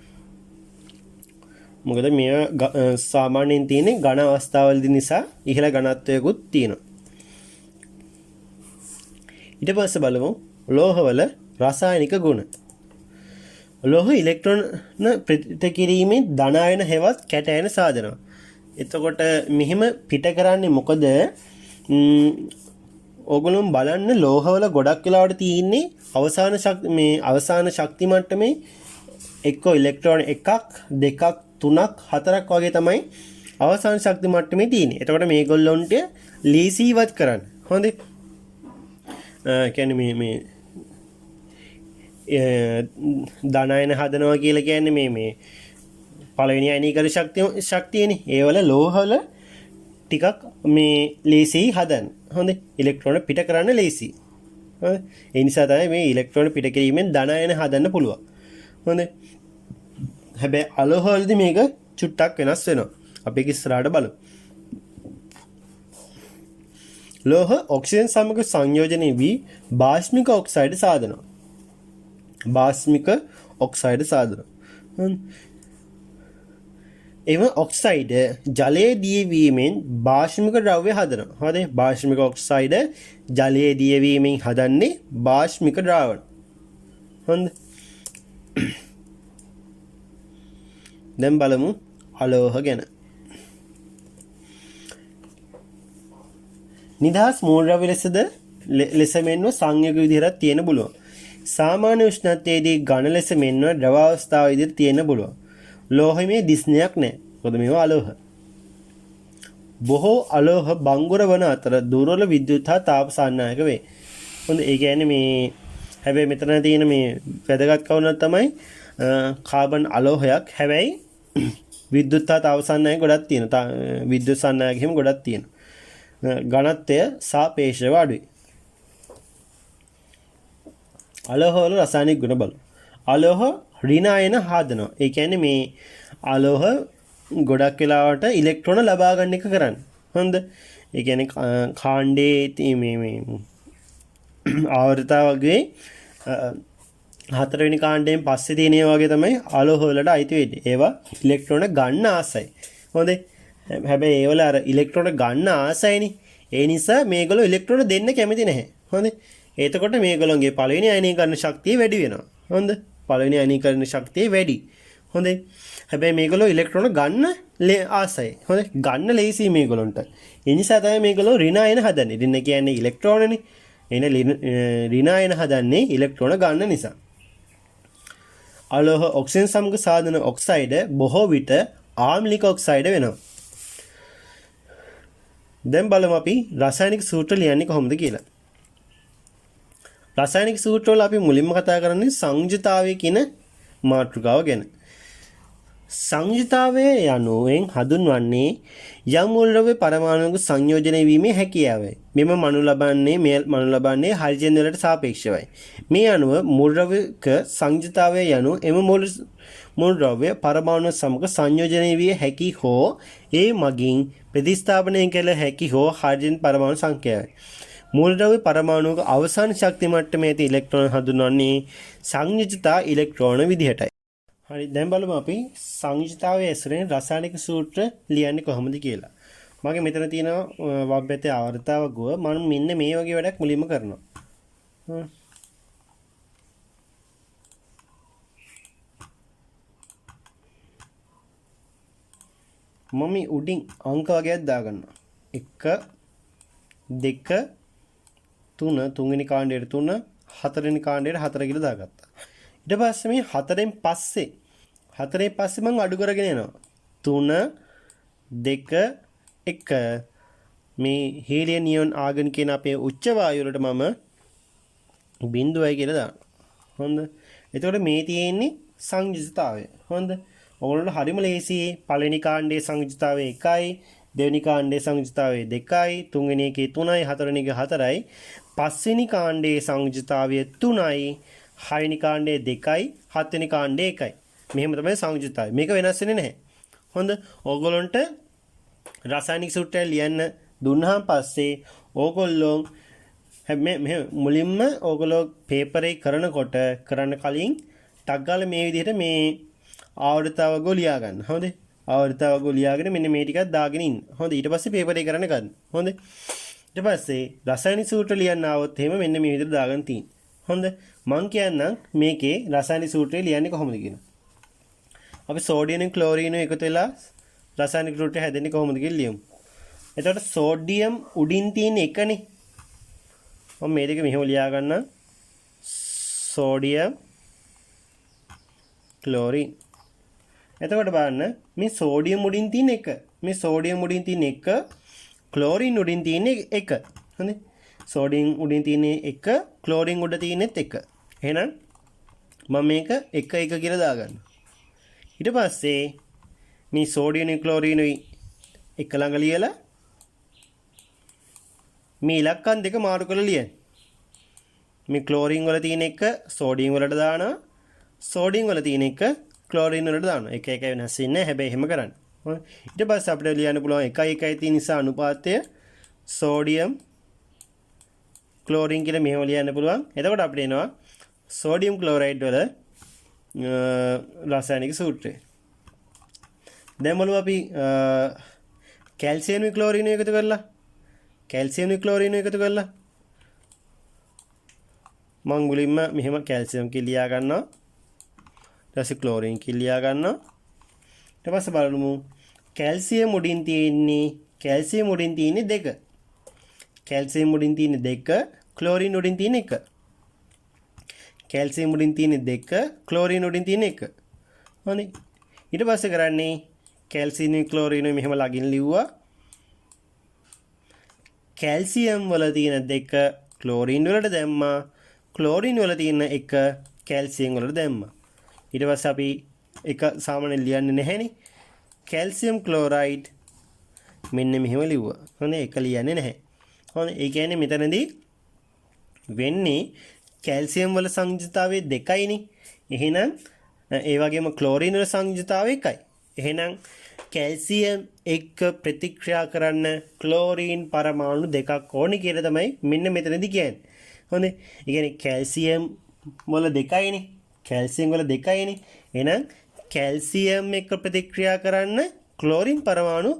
මොකද මේවා සාමාන්‍යයෙන් තියෙන්නේ ඝන අවස්ථාවවලදී නිසා ඉහළ ඝනත්වයකුත් තියෙනවා. ඊට පස්සේ බලමු ලෝහවල රසායනික ගුණ. ලෝහ ඉලෙක්ට්‍රෝන ප්‍රතිත කිරීමේ ධන අයන හෙවත් කැටයන සාධනය. එතකොට මෙහිම පිට කරන්නේ මොකද? ඕගොල්ලෝ බලන්න ලෝහවල ගොඩක් වෙලාවට තියෙන්නේ අවසාන ශක්ති මට්ටමේ එක්ක ඉලෙක්ට්‍රෝන එකක්, දෙකක්, තුනක්, හතරක් වගේ තමයි අවසාන ශක්ති මට්ටමේ තියෙන්නේ. එතකොට මේගොල්ලොන්ට ලීසීවත් කරන්න. හොඳේ. කියන්නේ මේ ධනයන හදනවා කියලා කියන්නේ මේ පළවෙනි අයනීකරණ ශක්තියනේ. ඒවල ලෝහවල ටිකක් මේ ලේසි හදන්න. හොඳේ. ඉලෙක්ට්‍රෝන පිට කරන්න ලේසි. හොඳේ. ඒ නිසා තමයි මේ ඉලෙක්ට්‍රෝන පිට කිරීමෙන් ධනයන හදන්න පුළුවන්. හොඳේ. හැබැයි අලෝහ වලදී මේක චුට්ටක් වෙනස් වෙනවා. අපි ඒක ඉස්සරහට බලමු. ලෝහ ඔක්සිජන් සමග සංයෝජනය වී බාෂ්මික ඔක්සයිඩ් සාදනවා. බාෂ්මික ඔක්සයිඩ් සාදනවා. එම ඔක්සයිඩ් ජලයේ දියවීමෙන් බාෂ්මික ද්‍රව්‍ය හදනවා. හරිද? බාෂ්මික ඔක්සයිඩ් ජලයේ දියවීමෙන් හදන්නේ බාෂ්මික ද්‍රාවණ. හොඳ. දැන් බලමු අලෝහ ගැන. නිදහස් මූලද්‍රව්‍ය ලෙස මෙන්ව සංයෝග විදිහට තියෙන පුළුවන්. සාමාන්‍ය උෂ්ණත්වයේදී ඝන ලෙස මෙන්ව ද්‍රව අවස්ථාව විදිහට තියෙන පුළුවන්. ලෝහයේ දිස්නයක් නැහැ. මොකද මේවා අලෝහ. බොහෝ අලෝහ බංගුර වන අතර දුර්වල විද්‍යුත් හා තාප සංනායක වේ. හොඳ ඒ කියන්නේ මේ හැබැයි මෙතන තියෙන මේ වැදගත් කවුණක් තමයි කාබන් අලෝහයක්. හැබැයි විද්‍යුත් හා තාප සංනායක ගොඩක් තියෙනවා. විද්‍යුත් සංනායක හිම ගොඩක් තියෙනවා. ඝනත්වය සාපේක්ෂව අඩුයි. අලෝහ වල රසායනික ගුණ බලමු. අලෝහ ඍණ අයන හදනවා. ඒ කියන්නේ මේ අලෝහ ගොඩක් වෙලාවට ඉලෙක්ට්‍රෝන ලබා ගන්න එක කරන්නේ. හොඳ. ඒ කියන්නේ කාණ්ඩේ මේ ආවර්තතාව වගේ හතරවෙනි කාණ්ඩයෙන් පස්සේ තියෙන ඒවා වගේ තමයි අලෝහ වලට අයිති වෙන්නේ. ඒවා ඉලෙක්ට්‍රෝන ගන්න ආසයි. හොඳේ. හැබැයි ඒවල අර ඉලෙක්ට්‍රෝන ගන්න ආසයිනේ. ඒ නිසා මේගොල්ලෝ ඉලෙක්ට්‍රෝන දෙන්න කැමති නැහැ. හොඳේ. එතකොට මේගොල්ලෝගේ පළවෙනි අයනීකරණ ශක්තිය වැඩි වෙනවා. හොඳ. පළවෙනි අයනීකරණ ශක්තිය වැඩි. හොඳේ. හැබැයි මේගොල්ලෝ ඉලෙක්ට්‍රෝන ගන්න ආසයි. හොඳේ. ගන්න ලේසි මේගොල්ලන්ට. ඒ නිසා තමයි මේගොල්ලෝ ඍණ අයන හදන්නේ. ඍණ කියන්නේ ඉලෙක්ට්‍රෝනනේ. එන ඍණ අයන හදන්නේ ඉලෙක්ට්‍රෝන ගන්න නිසා. අලෝහ ඔක්සිජන් සමග සාදන ඔක්සයිඩ් බොහෝ විට ආම්ලික ඔක්සයිඩ් වෙනවා. දැන් බලමු අපි රසායනික සූත්‍ර ලියන්නේ කොහොමද කියලා. රසායනික සූත්‍ර වල අපි මුලින්ම කතා කරන්නේ සංයුතාවය කියන මාතෘකාව ගැන. සංයුතාවය යනුවෙන් හඳුන්වන්නේ යම් මූලද්‍රව්‍ය පරමාණුක සංයෝජනය වීමේ හැකියාවයි. මෙම මනු ලබන්නේ හයිඩ්‍රජන් වලට සාපේක්ෂවයි. මේ අනුව මූලද්‍රව්‍යක සංයුතාවය යනු එම මූලද්‍රව්‍ය පරමාණු සමග සංයෝජනය විය හැකි හෝ ඒ මගින් ප්‍රතිස්ථාපනය කළ හැකි හෝ හයිඩ්‍රජන් පරමාණු සංඛ්‍යාවයි. මූලද්‍රව්‍ය පරමාණුක අවසාන ශක්ති මට්ටමේ ඇති ඉලෙක්ට්‍රෝන හඳුන්වන්නේ සංයුජිතා ඉලෙක්ට්‍රෝන විදිහටයි. හරි දැන් බලමු අපි සංයුජිතාවයේ ඇසුරෙන් රසායනික සූත්‍ර ලියන්නේ කොහොමද කියලා. මගේ මෙතන තියෙනවා වබ්බැතේ ආවර්තාව ගුව මම මෙන්න මේ වගේ වැඩක් මුලින්ම කරනවා. මම උඩින් අංක වගේක් දාගන්නවා. 1 2 3 තුන්වෙනි කාණ්ඩයට 3 හතරවෙනි කාණ්ඩයට 4 කියලා දාගත්තා. ඊට පස්සේ මේ 4න් පස්සේ මම අඩු කරගෙන යනවා. 3 2 1 මේ හීලියම් නියොන් ආගන් කියන අපේ උච්ච වායු වලට මම බිඳුවයි කියලා දානවා. හොඳ. එතකොට මේ තියෙන්නේ සංයුජිතාවය. හොඳ. ඔයගොල්ලෝ හරිම ලේසියි. පළවෙනි කාණ්ඩයේ සංයුජිතාවය 1යි, දෙවෙනි කාණ්ඩයේ සංයුජිතාවය 2යි, තුන්වෙනි එකේ 3යි, හතරවෙනි එකේ 4යි, පස්වෙනි කාණ්ඩයේ සංයුජිතාවය 3යි, හයවෙනි කාණ්ඩයේ 2යි, හත්වෙනි කාණ්ඩයේ 1යි. මෙහෙම තමයි සංයුජිතාවය. මේක වෙනස් වෙන්නේ නැහැ. හොඳ. ඕගොල්ලන්ට රසායනික සූත්‍රය ලියන්න දුන්නාන් පස්සේ ඕගොල්ලෝ මුලින්ම ඕගොල්ලෝ පේපරේ කරනකොට කරන්න කලින් ටක් ගාලා මේ විදිහට මේ ආවර්තාව ගෝ ලියා ගන්න. හොඳේ. ආවර්තාව ගෝ ලියාගෙන මෙන්න මේ ටිකක් දාගෙන ඉන්න. හොඳ. ඊට පස්සේ පේපරේ කරන්න ගන්න. හොඳ. ඊට පස්සේ රසායනික සූත්‍ර ලියන්න આવොත් එහෙම මෙන්න මේ විදිහට දාගන්න තියෙන්නේ. හොඳ. මං කියන්නම් මේකේ රසායනික සූත්‍රය ලියන්නේ කොහොමද කියලා. අපි සෝඩියම් ක්ලෝරින් එකතු වෙලා රසායනික සූත්‍රය හැදෙන්නේ කොහොමද කියලා ලියමු. එතකොට සෝඩියම් උඩින් තියෙන එකනේ. මම මේ දෙක මෙහෙම ලියා ගන්නම්. Sodium chlorine. එතකොට බලන්න මේ සෝඩියම් උඩින් තියෙන එක. මේ සෝඩියම් උඩින් තියෙන එක ක්ලෝරින් උඩින් තියෙන එක. හරිද? සෝඩියම් උඩින් තියෙන එක ක්ලෝරින් උඩ තියෙනෙත් එක. එහෙනම් මම මේක 1 1 කියලා දාගන්නවා. ඊට පස්සේ මේ සෝඩියම් ක්ලෝරින් එක ළඟ ලියලා මේ ඉලක්කම් දෙක මාරු කරලා ලියන්න. මේ ක්ලෝරින් වල තියෙන එක සෝඩියම් වලට දානවා. සෝඩියම් වල තියෙන එක ක්ලෝරින් වලට දානවා. එක එක වෙනස් වෙන්නේ නැහැ. හැබැයි එහෙම කරන්න. ඊට පස්සේ අපිට ලියන්න පුළුවන් 1 1 තියෙන නිසා අනුපාතය සෝඩියම් ක්ලෝරින් කියලා මෙහෙම ලියන්න පුළුවන්. එතකොට අපිට එනවා සෝඩියම් ක්ලෝරයිඩ් වල රසායනික සූත්‍රය. දැන් බලමු අපි කැල්සියම් ක්ලෝරින් එකතු කරලා මම මුලින්ම මෙහෙම කැල්සියම් කියලා ලියා ගන්නවා. ඊට පස්සේ ක්ලෝරින් කියලා ලියා ගන්නවා. ඊට පස්සේ බලමු කැල්සියම් උඩින් තියෙන්නේ 2. කැල්සියම් උඩින් තියෙන 2, ක්ලෝරින් උඩින් තියෙන 1. කැල්සියම් උඩින් තියෙන 2, ක්ලෝරින් උඩින් තියෙන 1. හරි. ඊට පස්සේ කරන්නේ කැල්සියම් ක්ලෝරින් මෙහෙම ළඟින් ලිව්වා. කැල්සියම් වල තියෙන 2 ක්ලෝරින් වලට දැම්මා. ක්ලෝරින් වල තියෙන 1 කැල්සියම් වලට දැම්මා. ඊට පස්සේ අපි එක සාමාන්‍යයෙන් ලියන්නේ නැහැනේ. කැල්සියම් ක්ලෝරයිඩ් මෙන්න මෙහෙම ලිව්වා. හරි. එක ලියන්නේ නැහැ. හරි. ඒ කියන්නේ මෙතනදී වෙන්නේ කැල්සියම් වල සංයුජිතාවය 2යිනේ. එහෙනම් ඒ වගේම ක්ලෝරින් වල සංයුජිතාවය 1යි. එහෙනම් කැල්සියම් එක්ක ප්‍රතික්‍රියා කරන්න ක්ලෝරීන් පරමාණු දෙකක් ඕනේ කියලා තමයි මෙන්න මෙතනදී කියන්නේ. හොඳේ. ඒ කියන්නේ කැල්සියම් වල දෙකයිනේ. කැල්සියම් වල දෙකයිනේ. එහෙනම් කැල්සියම් එක්ක ප්‍රතික්‍රියා කරන්න ක්ලෝරින් පරමාණු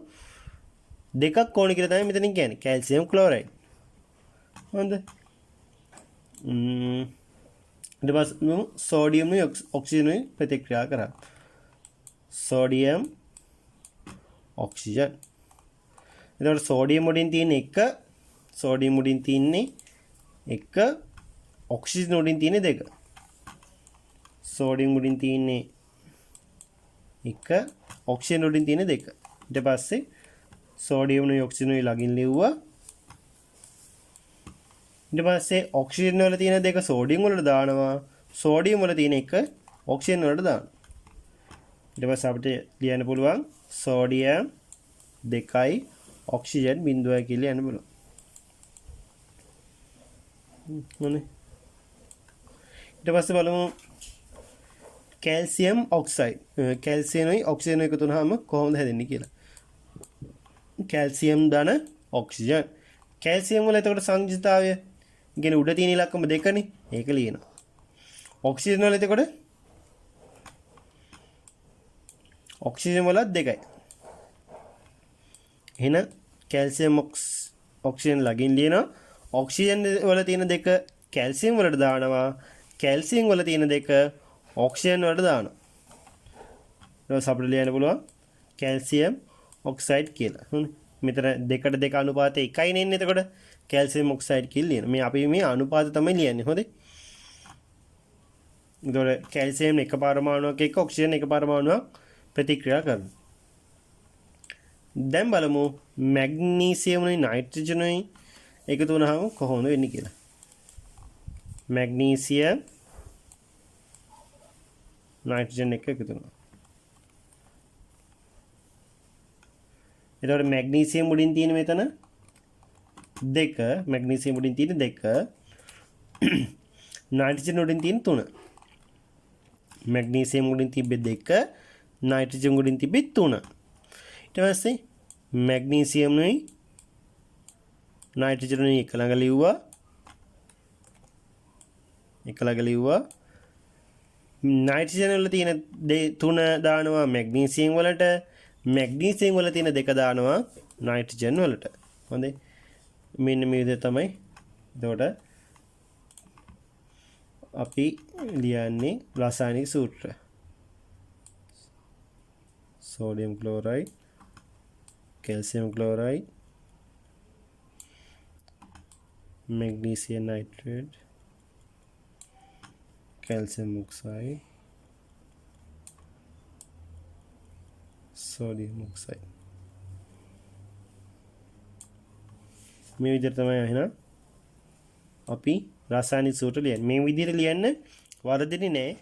දෙකක් ඕනේ කියලා තමයි මෙතනින් කියන්නේ. Calcium chloride. හොඳයි. ඊට පස්සේ සෝඩියම් නුයි ඔක්සිජන් නුයි ප්‍රතික්‍රියා කරා. Sodium oxygen. එතකොට සෝඩියම් උඩින් තියෙන එක, සෝඩියම් උඩින් තියෙන්නේ එක, ඔක්සිජන් උඩින් තියෙන්නේ දෙක. සෝඩියම් උඩින් තියෙන්නේ එක, ඔක්සිජන් උඩින් තියෙන්නේ දෙක. ඊට පස්සේ සෝඩියම් නුයි ඔක්සිජන් නුයි ළඟින් ලිව්වා. ඊට පස්සේ ඔක්සිජන් වල තියෙන දෙක සෝඩියම් වලට දානවා. සෝඩියම් වල තියෙන එක ඔක්සිජන් වලට දානවා. ඊට පස්සේ අපිට ලියන්න පුළුවන් සෝඩියම් 2යි ඔක්සිජන් 0යි කියලා ලියන්න පුළුවන්. හොඳයි. ඊට පස්සේ බලමු කැල්සියම් ඔක්සයිඩ්. කැල්සියම්යි ඔක්සිජන් එකතු වුනහම කොහොමද හැදෙන්නේ කියලා. කැල්සියම් ධන ඔක්සිජන්. කැල්සියම් වල එතකොට සංයුතිතාවය කියන්නේ උඩ තියෙන ඉලක්කම 2නේ. ඒක ලියනවා. ඔක්සිජන් වල එතකොට ඔක්සිජන් වලත් 2යි. එහෙනම් කැල්සියම් ඔක්සිජන් ළඟින් ලියනවා. ඔක්සිජන් වල තියෙන දෙක කැල්සියම් වලට දානවා. කැල්සියම් වල තියෙන දෙක ඔක්සිජන් වලට දානවා. ඊට පස්සේ අපිට ලියන්න පුළුවන් කැල්සියම් ඔක්සයිඩ් කියලා. හරි. මෙතන දෙකට දෙක අනුපාතය එකයි නෙන්නේ. එතකොට කැල්සියම් ඔක්සයිඩ් කියලා ලියනවා. මේ අපි මේ අනුපාත තමයි ලියන්නේ. හොඳයි. එතකොට කැල්සියම් එක පරමාණුවක් එක්ක ඔක්සිජන් එක පරමාණුවක් ප්‍රතික්‍රියා කරනවා. දැන් බලමු මැග්නීසියම් උයි නයිට්‍රජන් උයි එකතු වුණාම කොහොමද වෙන්නේ කියලා. මැග්නීසියම් නයිට්‍රජන් එක එකතු වෙනවා. එතකොට මැග්නීසියම් උඩින් තියෙන මෙතන 2, මැග්නීසියම් උඩින් තියෙන 2, නයිට්‍රජන් උඩින් තියෙන 3. මැග්නීසියම් උඩින් තිබ්බේ 2, නයිට්‍රජන් උඩින් තිබ්බේ 3. ඊට පස්සේ මැග්නීසියම් නුයි නයිට්‍රජන් නුයි එක ළඟ ලිව්වා. එක ළඟ ලිව්වා. නයිට්‍රජන් වල තියෙන 3 දානවා මැග්නීසියම් වලට. මැග්නීසියම් වල තියෙන 2 දානවා නයිට්‍රජන් වලට. හොඳයි. මෙන්න මේ විදිහ තමයි. එතකොට අපි ලියන්නේ රසායනික සූත්‍රය. sodium chloride, calcium chloride, magnesium nitrate, calcium oxide, sodium oxide. මේ විදිහට තමයි එහෙනම් අපි රසායනික සූත්‍ර ලියන්නේ. මේ විදිහට ලියන්න වරදින්නේ නැහැ.